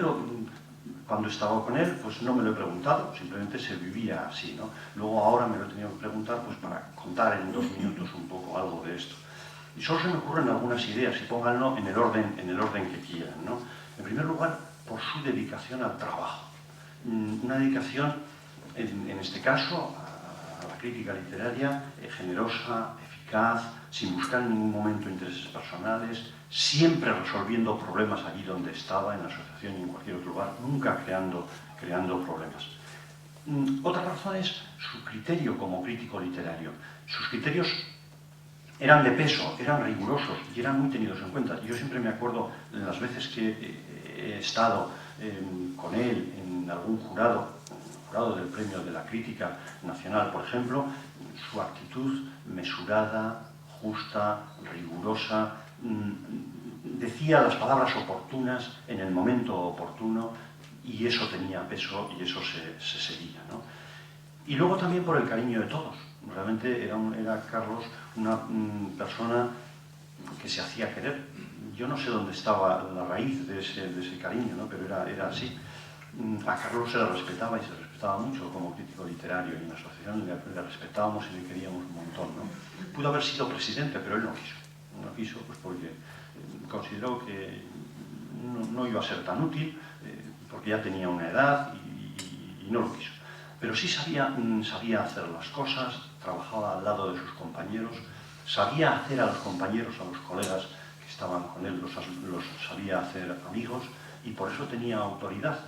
cuando estaba con él, pues no me lo he preguntado, simplemente se vivía así, ¿no? Luego ahora me lo he tenido que preguntar pues para contar en 2 minutos un poco algo de esto. Y solo se me ocurren algunas ideas, y pónganlo en el orden que quieran, ¿no? En primer lugar, por su dedicación al trabajo. Una dedicación, en este caso, a la crítica literaria, generosa, eficaz, sin buscar en ningún momento intereses personales, siempre resolviendo problemas allí donde estaba, en la asociación y en cualquier otro lugar, nunca creando problemas. Otra razón es su criterio como crítico literario. Sus criterios eran de peso, eran rigurosos y eran muy tenidos en cuenta. Yo siempre me acuerdo de las veces que he estado con él en algún jurado del Premio de la Crítica Nacional, por ejemplo, su actitud mesurada, justa, rigurosa, decía las palabras oportunas en el momento oportuno, y eso tenía peso y eso se seguía, ¿no? Y luego también por el cariño de todos. Realmente era Carlos una persona que se hacía querer. Yo no sé dónde estaba la raíz de ese cariño, ¿no? Pero era así. A Carlos se le respetaba, y se le respetaba mucho como crítico literario, y en la asociación le respetábamos y le queríamos un montón, ¿no? Pudo haber sido presidente, pero él no quiso. No quiso pues porque consideró que no iba a ser tan útil, porque ya tenía una edad y no lo quiso. Pero sí sabía hacer las cosas, trabajaba al lado de sus compañeros, sabía hacer a los compañeros, a los colegas que estaban con él, los sabía hacer amigos, y por eso tenía autoridad.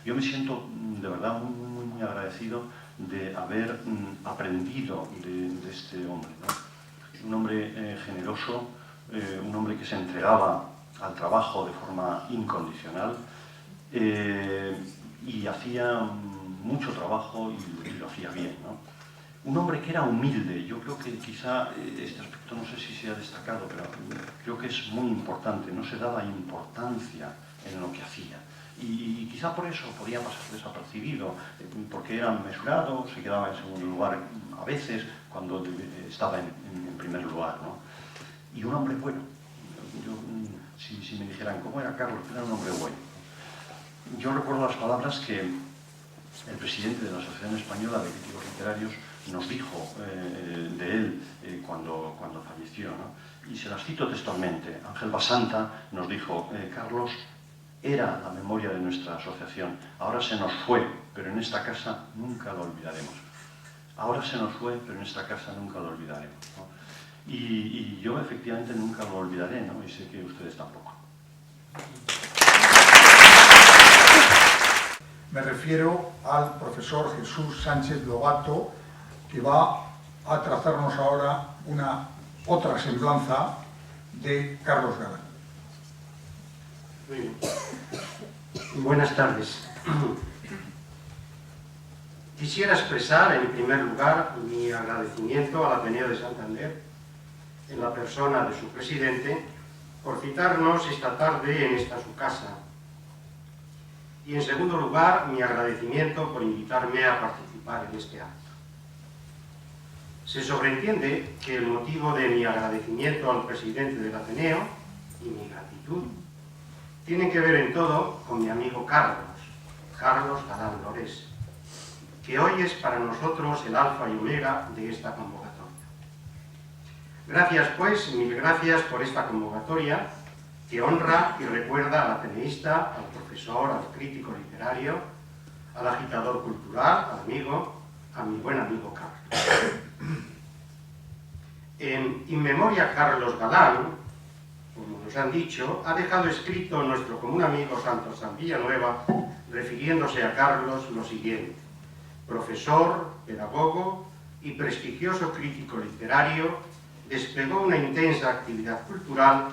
Yo me siento de verdad muy agradecido de haber aprendido de este hombre, ¿no? Un hombre generoso, un hombre que se entregaba al trabajo de forma incondicional, y hacía mucho trabajo y lo hacía bien, ¿no? Un hombre que era humilde. Yo creo que quizá este aspecto no sé si se ha destacado, pero creo que es muy importante. No se daba importancia en lo que hacía. Y quizá por eso podía pasar desapercibido, porque era mesurado, se quedaba en segundo lugar a veces cuando estaba en primer lugar, ¿no? Y un hombre bueno. Si me dijeran cómo era Carlos, era un hombre bueno. Yo recuerdo las palabras que el presidente de la Asociación Española de Críticos Literarios nos dijo de él cuando falleció, ¿no? Y se las cito textualmente. Ángel Basanta nos dijo: Carlos era la memoria de nuestra asociación. Ahora se nos fue, pero en esta casa nunca lo olvidaremos. Ahora se nos fue, pero en esta casa nunca lo olvidaremos, ¿no? Y yo efectivamente nunca lo olvidaré, ¿no? Y sé que ustedes tampoco. Me refiero al profesor Jesús Sánchez Lobato, que va a trazarnos ahora otra semblanza de Carlos Galán. Muy bien. Buenas tardes. Quisiera expresar en primer lugar mi agradecimiento al Ateneo de Santander, en la persona de su presidente, por citarnos esta tarde en esta su casa. Y en segundo lugar, mi agradecimiento por invitarme a participar en este acto. Se sobreentiende que el motivo de mi agradecimiento al presidente del Ateneo y mi gratitud tienen que ver en todo con mi amigo Carlos Galán Lorés, que hoy es para nosotros el alfa y omega de esta convocatoria. Gracias, pues, mil gracias por esta convocatoria que honra y recuerda al ateneísta, al profesor, al crítico literario, al agitador cultural, al amigo, a mi buen amigo Carlos. En In Memoria Carlos Galán, como nos han dicho, ha dejado escrito nuestro común amigo Santos San Villanueva, refiriéndose a Carlos, lo siguiente: profesor, pedagogo y prestigioso crítico literario, desplegó una intensa actividad cultural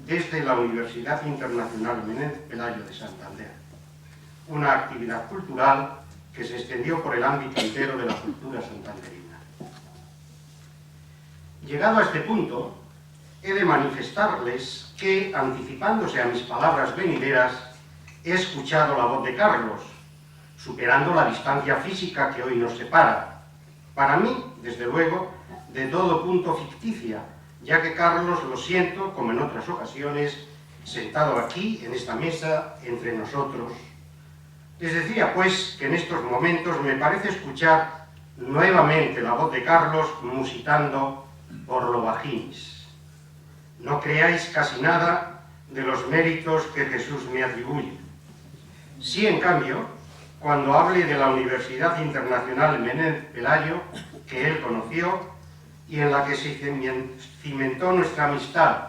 desde la Universidad Internacional Menéndez Pelayo de Santander. Una actividad cultural que se extendió por el ámbito entero de la cultura santanderina. Llegado a este punto, he de manifestarles que, anticipándose a mis palabras venideras, he escuchado la voz de Carlos, superando la distancia física que hoy nos separa. Para mí, desde luego, de todo punto ficticia, ya que Carlos, lo siento, como en otras ocasiones, sentado aquí, en esta mesa, entre nosotros. Les decía, pues, que en estos momentos me parece escuchar nuevamente la voz de Carlos musitando por lo bajinis. No creáis casi nada de los méritos que Jesús me atribuye. Sí, en cambio, cuando hable de la Universidad Internacional Menéndez Pelayo, que él conoció y en la que se cimentó nuestra amistad,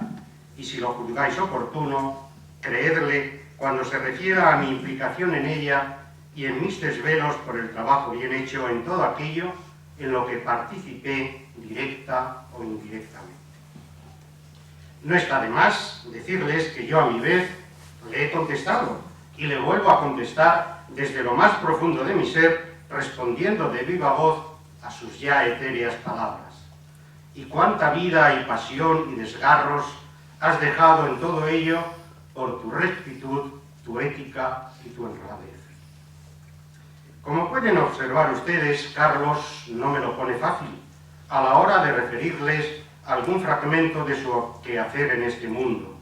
y si lo juzgáis oportuno, creedle cuando se refiera a mi implicación en ella y en mis desvelos por el trabajo bien hecho en todo aquello en lo que participé directa o indirectamente. No está de más decirles que yo a mi vez le he contestado y le vuelvo a contestar desde lo más profundo de mi ser, respondiendo de viva voz a sus ya etéreas palabras. Y cuánta vida y pasión y desgarros has dejado en todo ello por tu rectitud, tu ética y tu honradez. Como pueden observar ustedes, Carlos no me lo pone fácil a la hora de referirles algún fragmento de su quehacer en este mundo.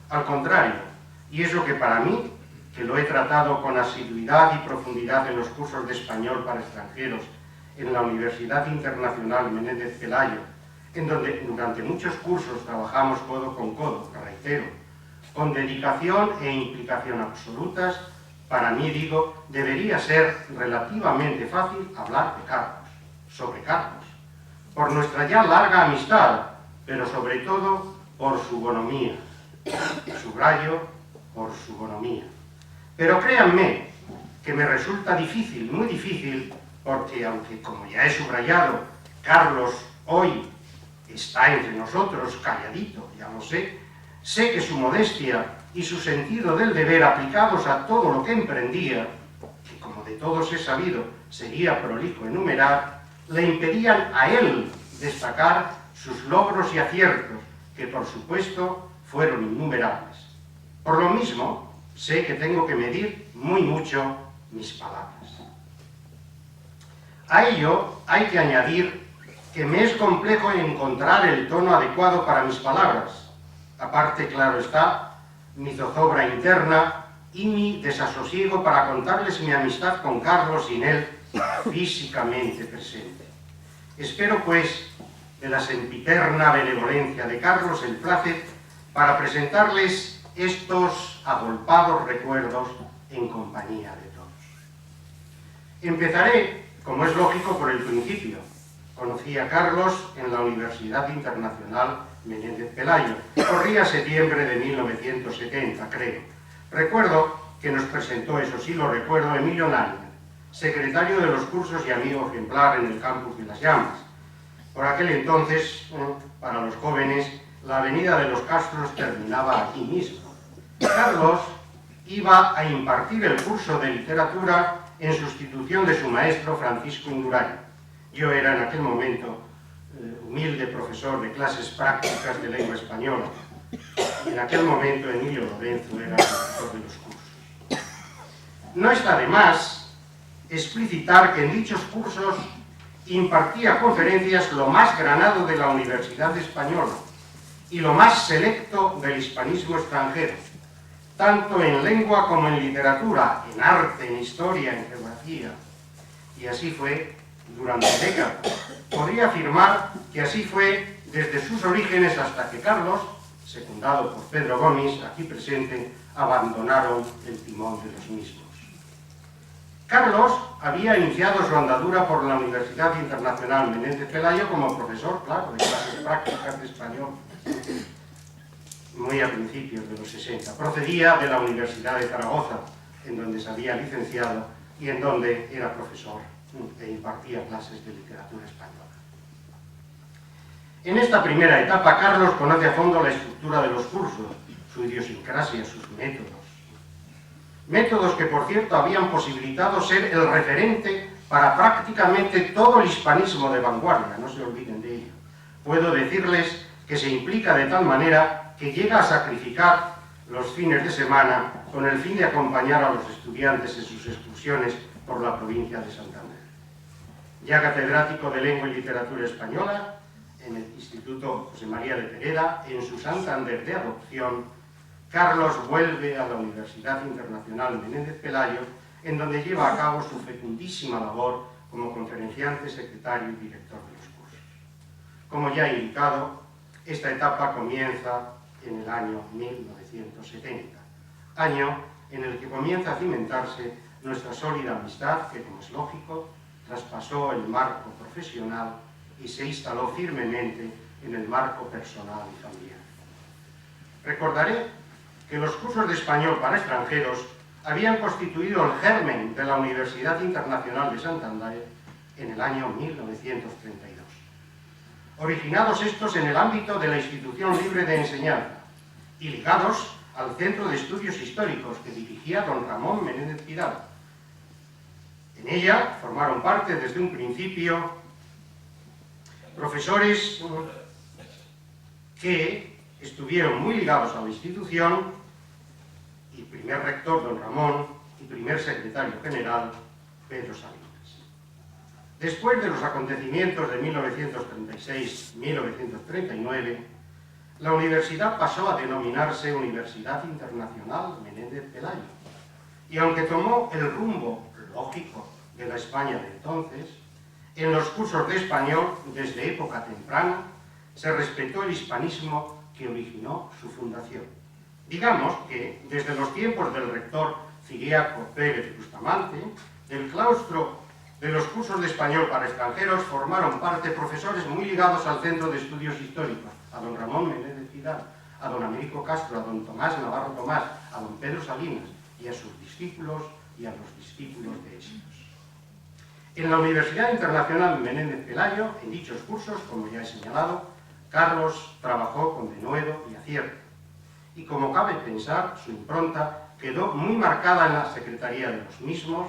Al contrario, y es lo que para mí, que lo he tratado con asiduidad y profundidad en los cursos de español para extranjeros en la Universidad Internacional Menéndez Pelayo, en donde durante muchos cursos trabajamos codo con codo, reitero, con dedicación e implicación absolutas, para mí, digo, debería ser relativamente fácil hablar de Carlos, sobre Carlos, por nuestra ya larga amistad, pero sobre todo por su bonomía. Subrayo, por su bonomía. Pero créanme que me resulta difícil, muy difícil, porque aunque, como ya he subrayado, Carlos hoy está entre nosotros, calladito, ya lo sé que su modestia y su sentido del deber aplicados a todo lo que emprendía, que como de todos he sabido sería prolijo enumerar, le impedían a él destacar sus logros y aciertos, que por supuesto fueron innumerables. Por lo mismo, sé que tengo que medir muy mucho mis palabras. A ello hay que añadir que me es complejo encontrar el tono adecuado para mis palabras. Aparte, claro está, mi zozobra interna y mi desasosiego para contarles mi amistad con Carlos sin él físicamente presente. Espero, pues, de la sempiterna benevolencia de Carlos el placer para presentarles estos agolpados recuerdos en compañía de todos. Empezaré, como es lógico, por el principio. Conocí a Carlos en la Universidad Internacional Menéndez Pelayo. Corría septiembre de 1970, creo. Recuerdo que nos presentó, eso sí lo recuerdo, Emilio Nania, secretario de los cursos y amigo ejemplar en el campus de Las Llamas. Por aquel entonces, para los jóvenes, la avenida de los Castros terminaba aquí mismo. Carlos iba a impartir el curso de literatura en sustitución de su maestro Francisco Indurain. Yo era en aquel momento humilde profesor de clases prácticas de lengua española. Y en aquel momento Emilio Lorenzo era el profesor de los cursos. No está de más explicitar que en dichos cursos impartía conferencias lo más granado de la Universidad Española y lo más selecto del hispanismo extranjero, tanto en lengua como en literatura, en arte, en historia, en geografía. Y así fue durante décadas. Podría afirmar que así fue desde sus orígenes hasta que Carlos, secundado por Pedro Gomis, aquí presente, abandonaron el timón de los mismos. Carlos había iniciado su andadura por la Universidad Internacional Menéndez Pelayo como profesor, claro, de clases prácticas de español, muy a principios de los 60. Procedía de la Universidad de Zaragoza, en donde se había licenciado y en donde era profesor e impartía clases de literatura española. En esta primera etapa, Carlos conoce a fondo la estructura de los cursos, su idiosincrasia, sus métodos. Métodos que, por cierto, habían posibilitado ser el referente para prácticamente todo el hispanismo de vanguardia, no se olviden de ello. Puedo decirles que se implica de tal manera que llega a sacrificar los fines de semana con el fin de acompañar a los estudiantes en sus excursiones por la provincia de Santander. Ya catedrático de Lengua y Literatura Española en el Instituto José María de Pereda, en su Santander de adopción, Carlos vuelve a la Universidad Internacional Menéndez Pelayo, en donde lleva a cabo su fecundísima labor como conferenciante, secretario y director de los cursos. Como ya he indicado, esta etapa comienza en el año 1970, año en el que comienza a cimentarse nuestra sólida amistad que, como es lógico, traspasó el marco profesional y se instaló firmemente en el marco personal y familiar. Recordaré que los cursos de español para extranjeros habían constituido el germen de la Universidad Internacional de Santander en el año 1932. Originados estos en el ámbito de la Institución Libre de Enseñanza y ligados al Centro de Estudios Históricos que dirigía don Ramón Menéndez Pidal. En ella formaron parte desde un principio profesores que estuvieron muy ligados a la institución, y primer rector don Ramón y primer secretario general Pedro Salinas. Después de los acontecimientos de 1936-1939, la universidad pasó a denominarse Universidad Internacional Menéndez Pelayo, y aunque tomó el rumbo lógico de la España de entonces, en los cursos de español, desde época temprana, se respetó el hispanismo que originó su fundación. Digamos que, desde los tiempos del rector Ciriaco Pérez Bustamante, del claustro de los cursos de español para extranjeros formaron parte profesores muy ligados al Centro de Estudios Históricos, a don Ramón Menéndez Pidal, a don Américo Castro, a don Tomás Navarro Tomás, a don Pedro Salinas y a sus discípulos y a los discípulos de estos. En la Universidad Internacional Menéndez Pelayo, en dichos cursos, como ya he señalado, Carlos trabajó con denuedo y acierto, y como cabe pensar, su impronta quedó muy marcada en la secretaría de los mismos,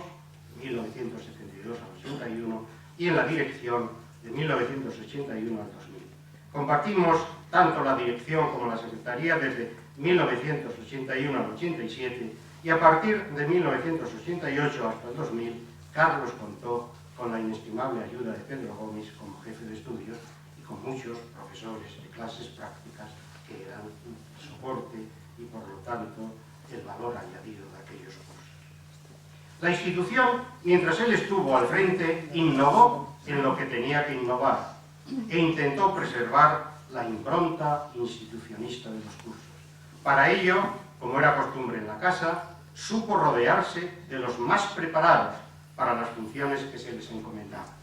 de 1972 al 81, y en la dirección de 1981 al 2000. Compartimos tanto la dirección como la secretaría desde 1981 al 87, y a partir de 1988 hasta el 2000, Carlos contó con la inestimable ayuda de Pedro Gómez como jefe de estudios y con muchos profesores de clases prácticas que eran un soporte y, por lo tanto, el valor añadido de aquellos cursos. La institución, mientras él estuvo al frente, innovó en lo que tenía que innovar e intentó preservar la impronta institucionista de los cursos. Para ello, como era costumbre en la casa, supo rodearse de los más preparados para las funciones que se les encomendaban.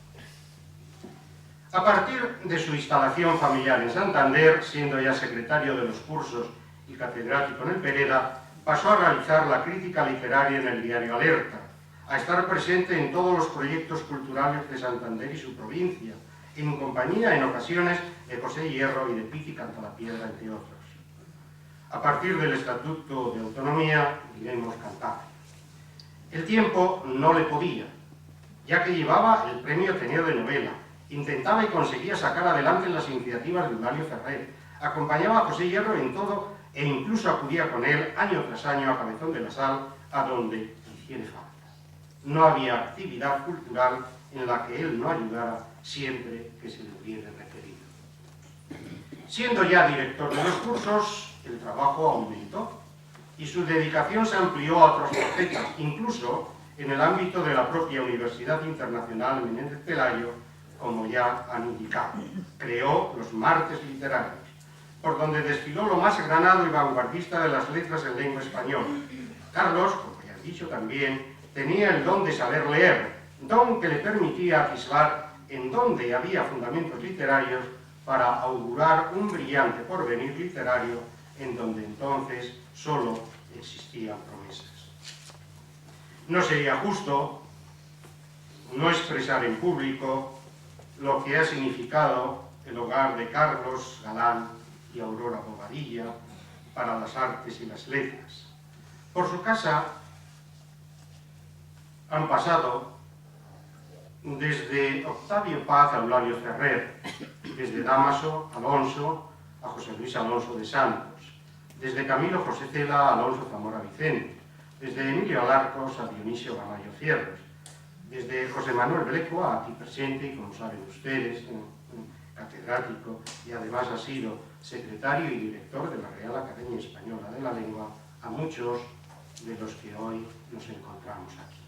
A partir de su instalación familiar en Santander, siendo ya secretario de los cursos y catedrático en el Pereda, pasó a realizar la crítica literaria en el diario Alerta, a estar presente en todos los proyectos culturales de Santander y su provincia, en compañía en ocasiones de José Hierro y de Piti Cantalapiedra, entre otros. A partir del Estatuto de Autonomía, diremos Cantabria. El tiempo no le podía, ya que llevaba el premio Ateneo de novela, intentaba y conseguía sacar adelante las iniciativas de Eulalio Ferrer, acompañaba a José Hierro en todo e incluso acudía con él año tras año a Cabezón de la Sal, a donde hiciera falta. No había actividad cultural en la que él no ayudara siempre que se le hubiera requerido. Siendo ya director de los cursos, el trabajo aumentó y su dedicación se amplió a otros facetas, incluso en el ámbito de la propia Universidad Internacional Menéndez Pelayo, como ya han indicado. Creó los martes literarios, por donde desfiló lo más granado y vanguardista de las letras en lengua española. Carlos, como ya he dicho también, tenía el don de saber leer, don que le permitía atisbar en dónde había fundamentos literarios para augurar un brillante porvenir literario en donde entonces solo existían promesas. No sería justo no expresar en público lo que ha significado el hogar de Carlos Galán y Aurora Bobadilla para las artes y las letras. Por su casa han pasado desde Octavio Paz a Eulalio Ferrer, desde Dámaso Alonso a José Luis Alonso de Santos, desde Camilo José Cela a Alonso Zamora Vicente, desde Emilio Alarcos a Dionisio Gamayo Fierros, desde José Manuel Blecua, aquí presente, y como saben ustedes, catedrático y además ha sido secretario y director de la Real Academia Española de la Lengua, a muchos de los que hoy nos encontramos aquí.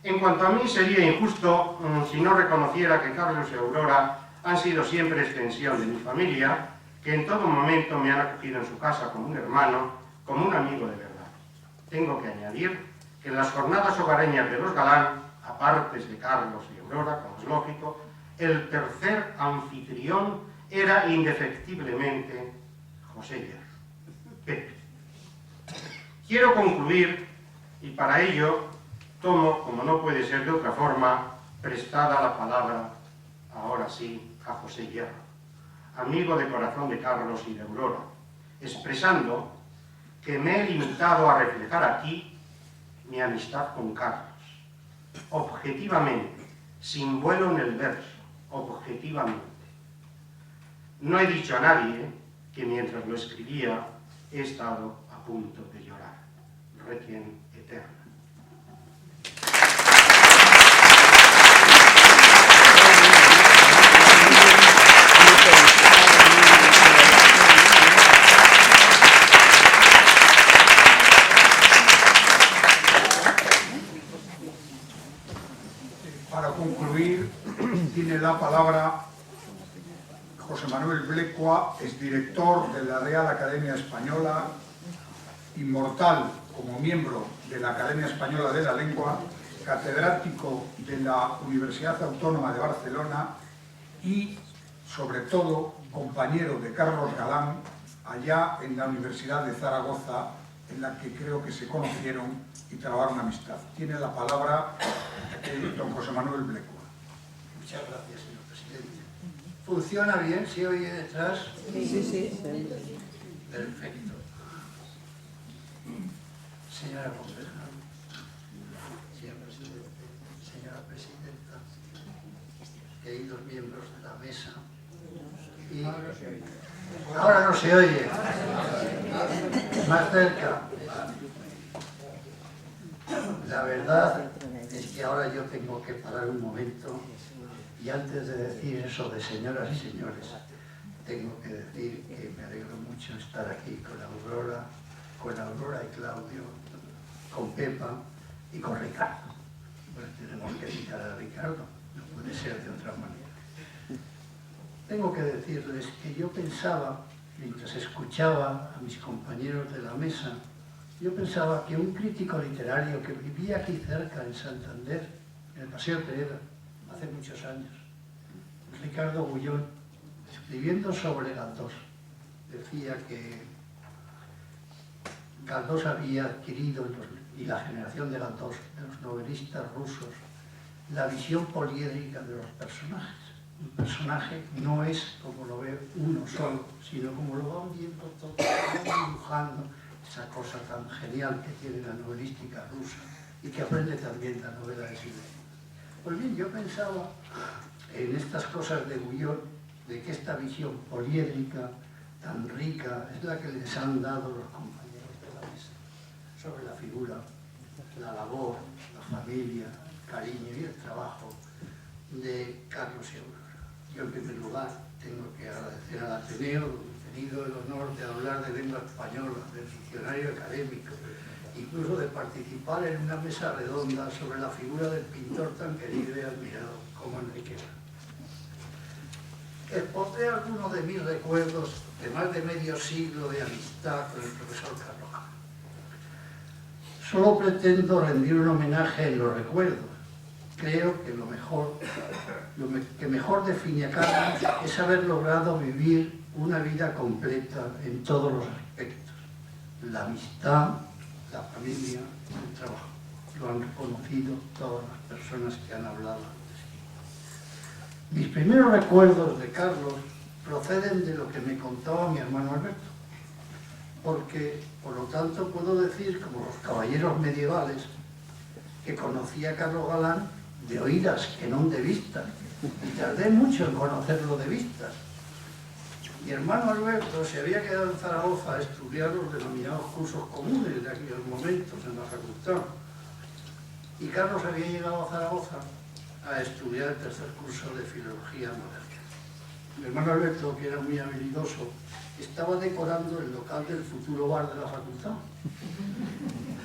En cuanto a mí, sería injusto si no reconociera que Carlos y Aurora han sido siempre extensión de mi familia, que en todo momento me han acogido en su casa como un hermano, como un amigo de verdad. Tengo que añadir que en las jornadas hogareñas de los Galán, aparte de Carlos y Aurora, como es lógico, el tercer anfitrión era indefectiblemente José Hierro, Pepe. Quiero concluir, y para ello tomo, como no puede ser de otra forma, prestada la palabra, ahora sí, a José Hierro, amigo de corazón de Carlos y de Aurora, expresando que me he limitado a reflejar aquí mi amistad con Carlos, objetivamente, sin vuelo en el verso, objetivamente. No he dicho a nadie que mientras lo escribía he estado a punto de llorar. Requiem eterna. Para concluir, tiene la palabra José Manuel Blecua, exdirector de la Real Academia Española, inmortal como miembro de la Academia Española de la Lengua, catedrático de la Universidad Autónoma de Barcelona y, sobre todo, compañero de Carlos Galán allá en la Universidad de Zaragoza, en la que creo que se conocieron y trabajaron amistad. Tiene la palabra don José Manuel Blecua. Muchas gracias, señor presidente. ¿Funciona bien? ¿Se oye detrás? Sí. Perfecto. Señora concejal, señor presidente, señora presidenta, queridos miembros de la mesa, y ahora no se oye. Más cerca. La verdad es que ahora yo tengo que parar un momento y antes de decir eso de señoras y señores, tengo que decir que me alegro mucho estar aquí con Aurora y Claudio, con Pepa y con Ricardo. Pues tenemos que citar a Ricardo, no puede ser de otra manera. Tengo que decirles que yo pensaba, mientras escuchaba a mis compañeros de la mesa, yo pensaba que un crítico literario que vivía aquí cerca, en Santander, en el Paseo Teresa, hace muchos años, Ricardo Gullón, escribiendo sobre Galdós, decía que Galdós había adquirido, y la generación de Galdós, de los novelistas rusos, la visión poliédrica de los personajes. Un personaje no es como lo ve uno solo, sino como lo van viendo todos, van dibujando esa cosa tan genial que tiene la novelística rusa y que aprende también la novela de Siberia. Pues bien, yo pensaba en estas cosas de Gullón, de que esta visión poliédrica tan rica es la que les han dado los compañeros de la mesa sobre la figura, la labor, la familia, el cariño y el trabajo de Carlos y Aurora. Yo, en primer lugar, tengo que agradecer al Ateneo, donde he tenido el honor de hablar de lengua española, del diccionario académico, incluso de participar en una mesa redonda sobre la figura del pintor tan querido y admirado como Enrique Grande. Expondré algunos de mis recuerdos de más de medio siglo de amistad con el profesor Carlos Galán. Solo pretendo rendir un homenaje en los recuerdos. Creo que lo que mejor define a Carlos es haber logrado vivir una vida completa en todos los aspectos. La amistad, la familia, el trabajo. Lo han reconocido todas las personas que han hablado antes. Mis primeros recuerdos de Carlos proceden de lo que me contaba mi hermano Alberto, porque, por lo tanto, puedo decir, como los caballeros medievales, que conocí a Carlos Galán de oídas, que no de vistas, y tardé mucho en conocerlo de vistas. Mi hermano Alberto se había quedado en Zaragoza a estudiar los denominados cursos comunes de aquellos momentos en la facultad, y Carlos había llegado a Zaragoza a estudiar el tercer curso de Filología Moderna. mi hermano Alberto, que era muy habilidoso, estaba decorando el local del futuro bar de la facultad,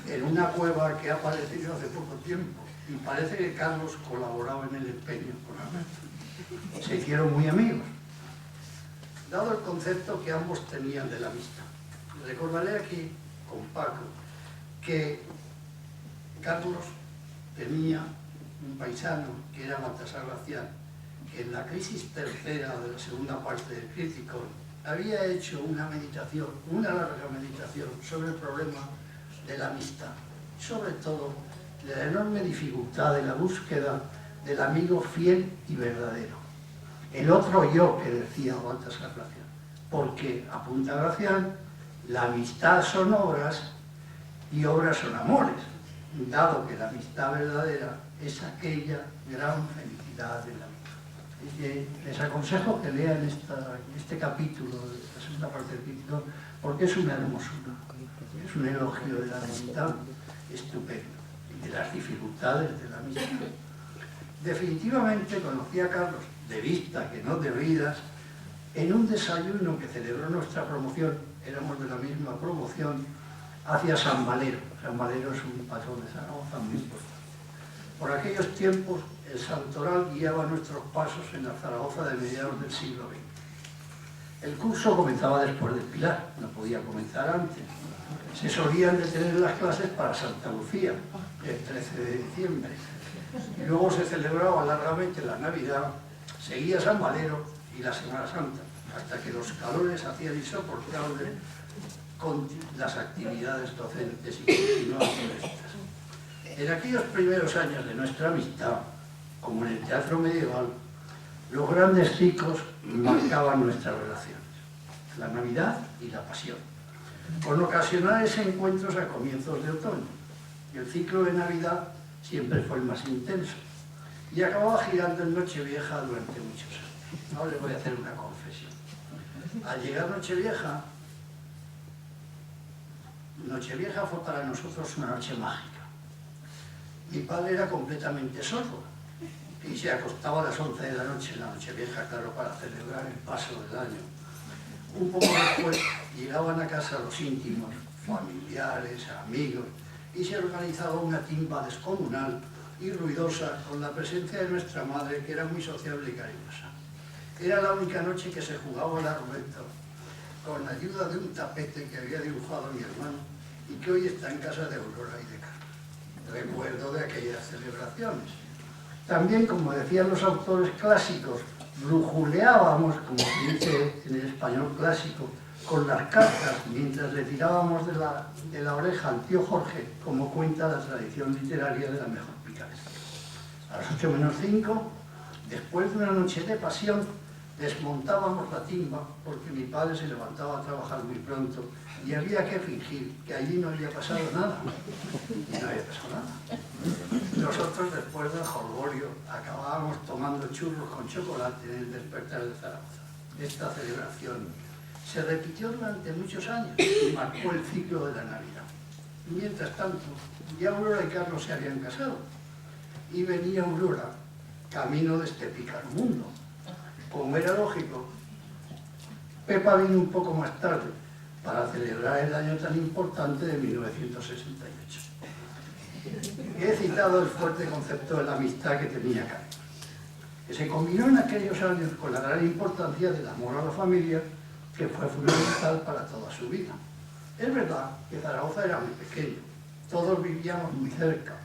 en una cueva que ha aparecido hace poco tiempo, y parece que Carlos colaboraba en el empeño con Alberto. Se hicieron muy amigos, dado el concepto que ambos tenían de la amistad. Recordaré aquí, con Paco, que Carlos tenía un paisano que era Baltasar Gracián, que en la crisis tercera de la segunda parte del Crítico había hecho una meditación, una larga meditación sobre el problema de la amistad, sobre todo de la enorme dificultad de la búsqueda del amigo fiel y verdadero. El otro yo, que decía Baltasar Gracián, porque, apunta Gracián, la amistad son obras y obras son amores, dado que la amistad verdadera es aquella gran felicidad de la vida. Les aconsejo que lean este capítulo, la segunda parte del Crítico, porque es una hermosura, es un elogio de la amistad estupendo y de las dificultades de la amistad. Definitivamente conocí a Carlos, de vista que no de vidas, en un desayuno que celebró nuestra promoción, éramos de la misma promoción, hacia San Valero. San Valero es un patrón de Zaragoza muy importante. Por aquellos tiempos, el santoral guiaba nuestros pasos en la Zaragoza de mediados del siglo XX. El curso comenzaba después del Pilar, no podía comenzar antes. Se solían detener las clases para Santa Lucía, el 13 de diciembre. Y luego se celebraba largamente la Navidad, seguía San Valero y la Semana Santa, hasta que los calores hacían insoportable con las actividades docentes y continuadas estas. En aquellos primeros años de nuestra amistad, como en el teatro medieval, los grandes ciclos marcaban nuestras relaciones, la Navidad y la Pasión, con ocasionales encuentros a comienzos de otoño. Y el ciclo de Navidad siempre fue el más intenso y acababa girando en Nochevieja durante muchos años. Ahora les voy a hacer una confesión. Al llegar Nochevieja fue para nosotros una noche mágica. Mi padre era completamente sordo y se acostaba a las 11 de la noche en la Nochevieja, claro, para celebrar el paso del año. Un poco después llegaban a casa los íntimos, familiares, amigos, y se organizaba una timba descomunal y ruidosa con la presencia de nuestra madre, que era muy sociable y cariñosa. Era la única noche que se jugaba la ruleta con la ayuda de un tapete que había dibujado mi hermano y que hoy está en casa de Aurora y de Carlos. Recuerdo de aquellas celebraciones. También, como decían los autores clásicos, brujuleábamos, como se dice en el español clásico, con las cartas mientras le tirábamos de la oreja al tío Jorge, como cuenta la tradición literaria de la mejor picaresca. A las 8 menos 5, después de una noche de pasión, desmontábamos la timba porque mi padre se levantaba a trabajar muy pronto y había que fingir que allí no había pasado nada. Y no había pasado nada. Nosotros, después del jolgorio, acabábamos tomando churros con chocolate en el despertar de Zaragoza. Esta celebración se repitió durante muchos años y marcó el ciclo de la Navidad. Mientras tanto, ya Aurora y Carlos se habían casado y venía Aurora camino de este pícaro mundo. Como era lógico, Pepa vino un poco más tarde para celebrar el año tan importante de 1968. He citado el fuerte concepto de la amistad que tenía Carlos, que se combinó en aquellos años con la gran importancia del amor a la familia, que fue fundamental para toda su vida. Es verdad que Zaragoza era muy pequeño, todos vivíamos muy cerca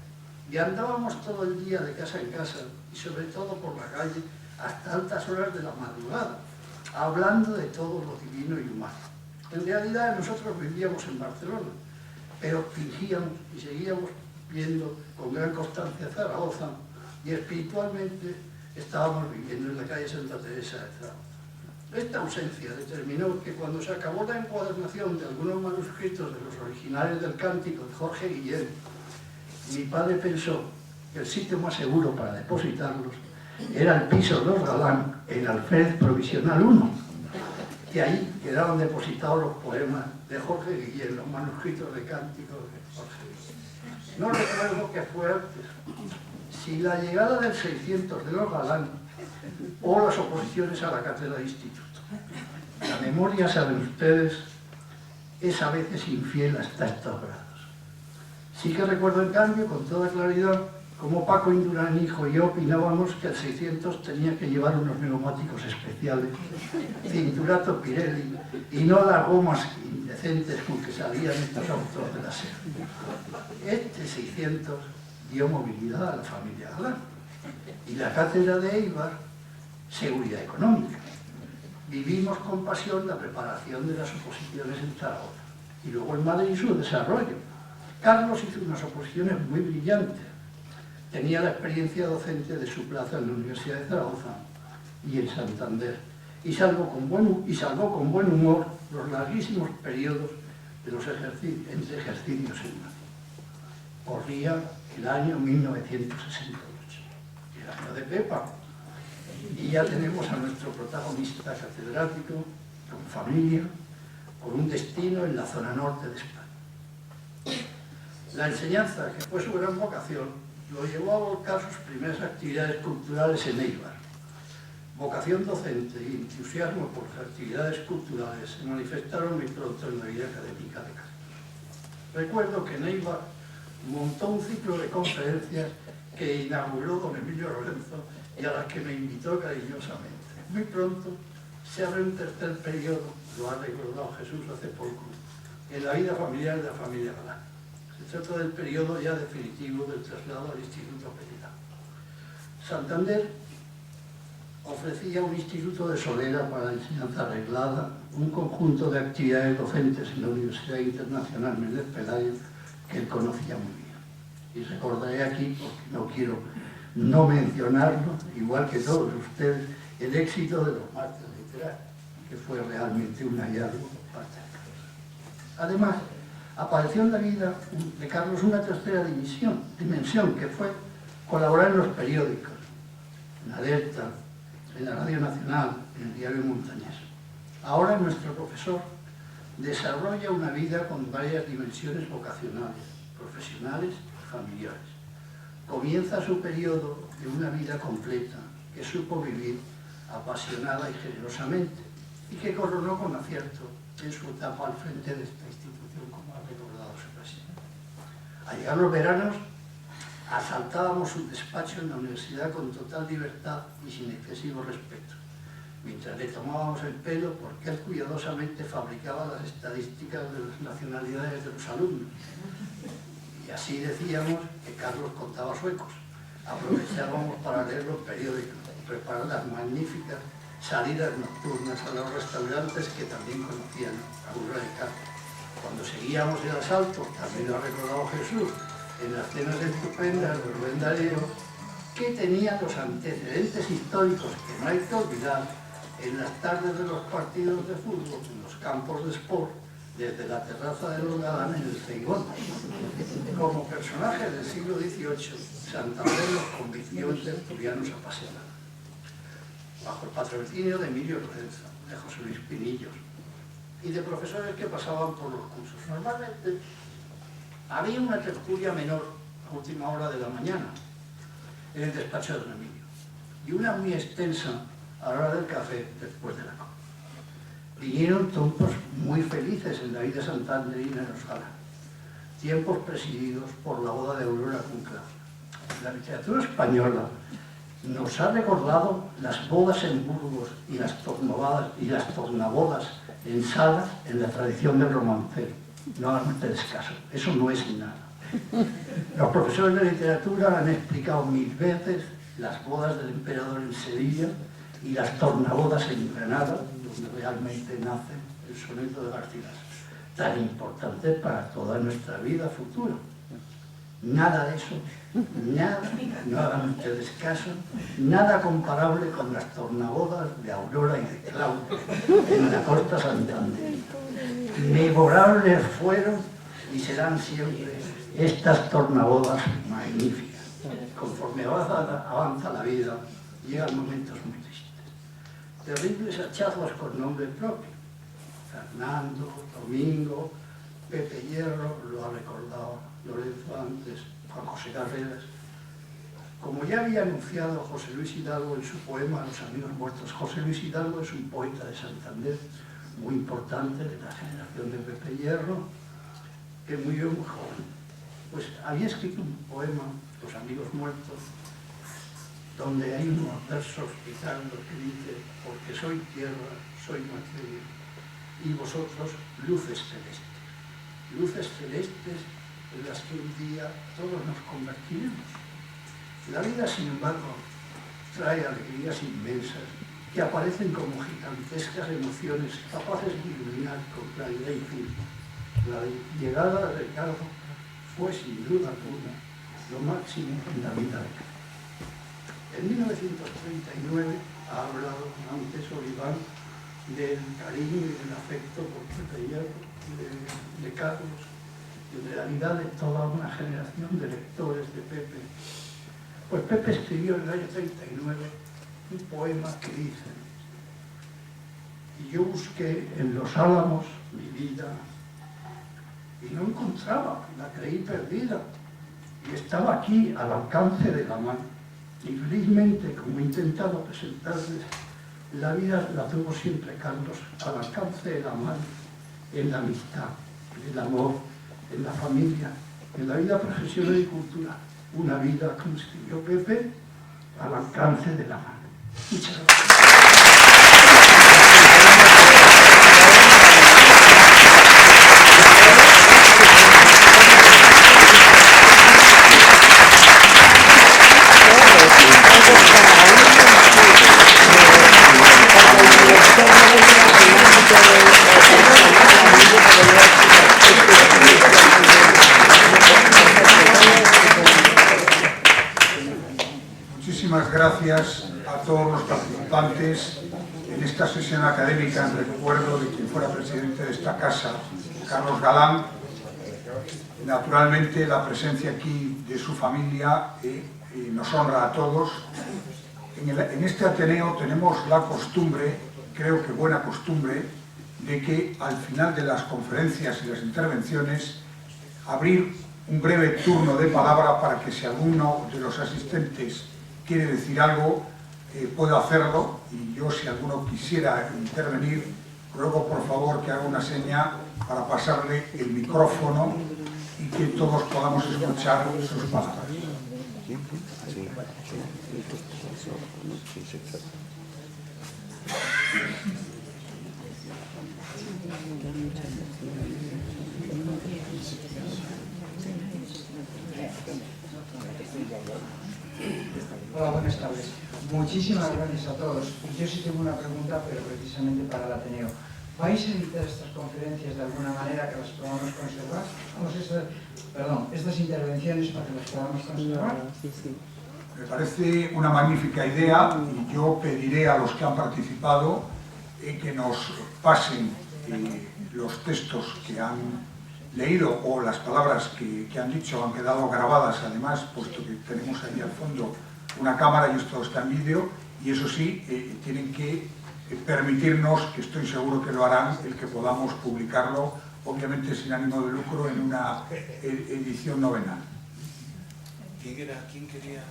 y andábamos todo el día de casa en casa y sobre todo por la calle hasta altas horas de la madrugada, hablando de todo lo divino y humano. En realidad nosotros vivíamos en Barcelona, pero fingíamos y seguíamos viendo con gran constancia Zaragoza y espiritualmente estábamos viviendo en la calle Santa Teresa de Zaragoza. Esta ausencia determinó que cuando se acabó la encuadernación de algunos manuscritos de los originales del Cántico de Jorge Guillén, mi padre pensó que el sitio más seguro para depositarlos era el piso de los Galán, en Alférez Provisional 1, y ahí quedaban depositados los poemas de Jorge Guillén, los manuscritos de Cánticos de Jorge Guillén. No recuerdo qué fue antes, si la llegada del 600 de los Galán o las oposiciones a la cátedra de instituto. La memoria, saben ustedes, es a veces infiel hasta estos grados. Sí que recuerdo, en cambio, con toda claridad, cómo Paco Indurán, hijo, y yo opinábamos que el 600 tenía que llevar unos neumáticos especiales, cinturato Pirelli, y no las gomas indecentes con que salían estos autos de la SER. Este 600 dio movilidad a la familia Galán, y la cátedra de Eibar, seguridad económica. Vivimos con pasión la preparación de las oposiciones en Zaragoza, y luego en Madrid su desarrollo. Carlos hizo unas oposiciones muy brillantes. Tenía la experiencia docente de su plaza en la Universidad de Zaragoza y en Santander, y salvó con buen humor los larguísimos periodos de los entre ejercicios en Madrid. Corría el año 1968, el año de Pepa, y ya tenemos a nuestro protagonista catedrático, con familia, con un destino en la zona norte de España. La enseñanza, que fue su gran vocación, lo llevó a volcar sus primeras actividades culturales en Eibar. Vocación docente y entusiasmo por las actividades culturales se manifestaron muy pronto en la vida académica de Carlos. Recuerdo que en Eibar montó un ciclo de conferencias que inauguró don Emilio Lorenzo y a las que me invitó cariñosamente. Muy pronto se abre un tercer periodo, lo ha recordado Jesús hace poco, en la vida familiar de la familia Galán. Se trata del periodo ya definitivo del traslado al Instituto Pereira. Santander ofrecía un instituto de solera para la enseñanza arreglada, un conjunto de actividades docentes en la Universidad Internacional Méndez Pelayo que él conocía muy bien. Y recordaré aquí, porque no quiero no mencionarlo, igual que todos ustedes, el éxito de los másteres literarios, que fue realmente un hallazgo para Carlos. Además, apareció en la vida de Carlos una tercera dimensión, que fue colaborar en los periódicos, en Alerta, en la Radio Nacional, en el Diario Montañés. Ahora nuestro profesor desarrolla una vida con varias dimensiones vocacionales, profesionales y familiares. Comienza su periodo de una vida completa que supo vivir apasionada y generosamente y que coronó con acierto en su etapa al frente de esta institución, como ha recordado su presidente. Al llegar los veranos, asaltábamos su despacho en la universidad con total libertad y sin excesivo respeto, mientras le tomábamos el pelo porque él cuidadosamente fabricaba las estadísticas de las nacionalidades de los alumnos. Y así decíamos que Carlos contaba suecos. Aprovechábamos para leer los periódicos y preparar las magníficas salidas nocturnas a los restaurantes que también conocían a Aurora y Carlos. Cuando seguíamos el asalto, también lo ha recordado Jesús, en las cenas estupendas de Rubén Darío, que tenían los antecedentes históricos que no hay que olvidar en las tardes de los partidos de fútbol, en los campos de sport, desde la terraza de los Galán en el Ceibón. Como personaje del siglo XVIII, Santander los convirtió en tertulianos apasionados. Bajo el patrocinio de Emilio Lorenzo, de José Luis Pinillos y de profesores que pasaban por los cursos. Normalmente había una tertulia menor a última hora de la mañana en el despacho de don Emilio y una muy extensa a la hora del café después de la comida. Vinieron tiempos muy felices en la vida santanderina en los Galán, tiempos presididos por la boda de Aurora con Claudia. La literatura española nos ha recordado las bodas en Burgos y las tornabodas en Salas en la tradición del romancero. No hagan ustedes caso, eso no es nada. Los profesores de literatura han explicado 1000 veces las bodas del emperador en Sevilla y las tornabodas en Granada, donde realmente nace el soneto de Garcilaso, tan importante para toda nuestra vida futura. Nada de eso, nada, no hagan ustedes caso, nada comparable con las tornabodas de Aurora y de Claudia en la costa santanderina. Memorables fueron y serán siempre estas tornabodas magníficas. Conforme avanza la vida, llegan momentos muy tristes. Terribles hachazgos con nombre propio. Fernando, Domingo, Pepe Hierro, lo ha recordado Lorenzo antes, Juan José Carreras. Como ya había anunciado José Luis Hidalgo en su poema Los amigos muertos, José Luis Hidalgo es un poeta de Santander muy importante, de la generación de Pepe Hierro, que murió muy joven. Pues había escrito un poema, Los amigos muertos, donde hay unos versos citando que dice: porque soy tierra, soy materia, y vosotros luces celestes en las que un día todos nos convertiremos. La vida, sin embargo, trae alegrías inmensas que aparecen como gigantescas emociones capaces de iluminar con claridad y fin. La llegada de Ricardo fue, sin duda alguna, lo máximo en la vida de Carlos. En 1939 ha hablado antes Oliván del cariño y del afecto por Pepe Hierro, de Carlos, y de la vida de toda una generación de lectores de Pepe. Pues Pepe escribió en el año 39 un poema que dice: y yo busqué en los álamos mi vida y no encontraba, la creí perdida, y estaba aquí al alcance de la mano. Y felizmente, como he intentado presentarles, la vida la tuvo siempre Carlos al alcance de la mano, en la amistad, en el amor, en la familia, en la vida profesional y cultural. Una vida, como escribió Pepe, al alcance de la mano. Muchas gracias. Muchísimas gracias a todos los participantes en esta sesión académica en recuerdo de quien fuera presidente de esta casa, Carlos Galán. Naturalmente, la presencia aquí de su familia nos honra a todos. En este Ateneo tenemos la costumbre, creo que buena costumbre, de que al final de las conferencias y las intervenciones abrir un breve turno de palabra para que si alguno de los asistentes quiere decir algo, pueda hacerlo, y yo, si alguno quisiera intervenir, ruego por favor que haga una seña para pasarle el micrófono y que todos podamos escuchar sus palabras. Hola, buenas tardes. Muchísimas gracias a todos. Yo sí tengo una pregunta, pero precisamente para el Ateneo. ¿Vais a editar estas conferencias de alguna manera que las podamos conservar? Estas intervenciones para que las podamos conservar. Me parece una magnífica idea, y yo pediré a los que han participado que nos pasen los textos que han leído o las palabras que han dicho, han quedado grabadas además, puesto que tenemos ahí al fondo una cámara y esto está en vídeo, y eso sí, tienen que permitirnos, que estoy seguro que lo harán, el que podamos publicarlo, obviamente sin ánimo de lucro, en una edición novenal. ¿Quién quería?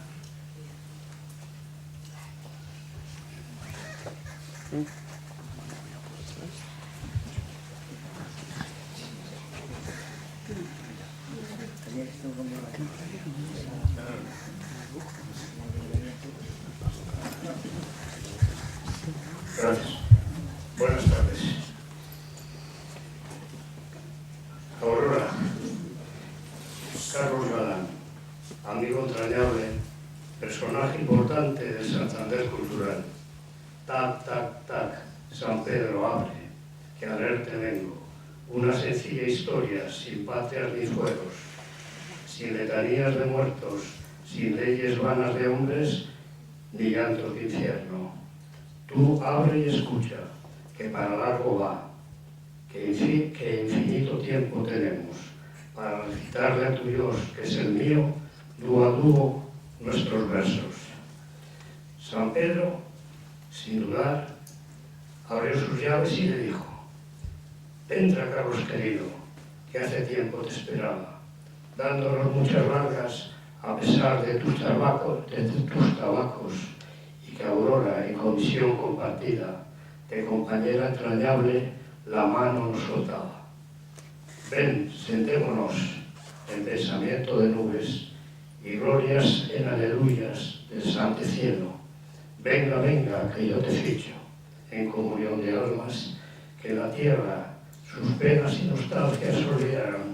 Gracias. Buenas tardes. Aurora, Carlos Galán, amigo entrañable, personaje importante del Santander cultural. Tac, tac, tac, San Pedro abre, que a leerte vengo. Una sencilla historia, sin patrias ni fueros, sin letanías de muertos, sin leyes vanas de hombres, ni llantos de infierno. Tú abre y escucha, que para largo va, que infinito tiempo tenemos para recitarle a tu Dios, que es el mío, dúo a dúo, nuestros versos. San Pedro, sin dudar, abrió sus llaves y le dijo: entra, Carlos querido, que hace tiempo te esperaba, dándonos muchas largas a pesar de tus trabajos y que Aurora, en comisión compartida, de compañera entrañable, la mano nos soltaba. Ven, sentémonos en pensamiento de nubes y glorias en aleluyas del santo cielo. Venga, venga, que yo te ficho, en comunión de almas, que la tierra sus penas y nostalgias olvidaron.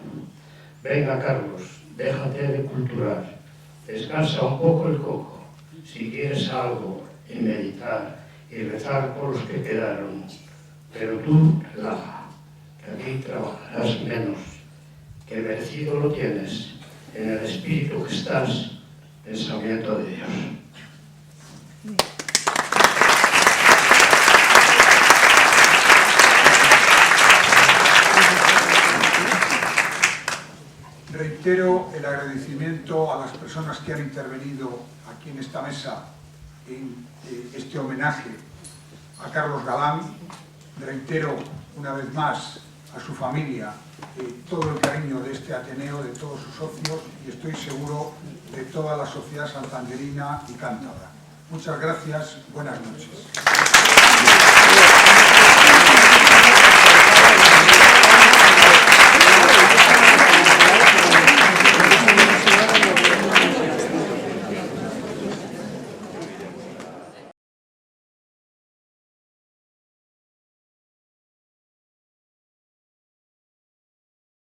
Venga, Carlos, déjate de culturar, descansa un poco el coco, si quieres algo, y meditar y rezar por los que quedaron. Pero tú, relaja, que aquí trabajarás menos, que merecido lo tienes, en el espíritu que estás, pensamiento de Dios. Reitero el agradecimiento a las personas que han intervenido aquí en esta mesa en este homenaje a Carlos Galán. Reitero una vez más a su familia todo el cariño de este Ateneo, de todos sus socios y estoy seguro de toda la sociedad santanderina y cántabra. Muchas gracias, buenas noches.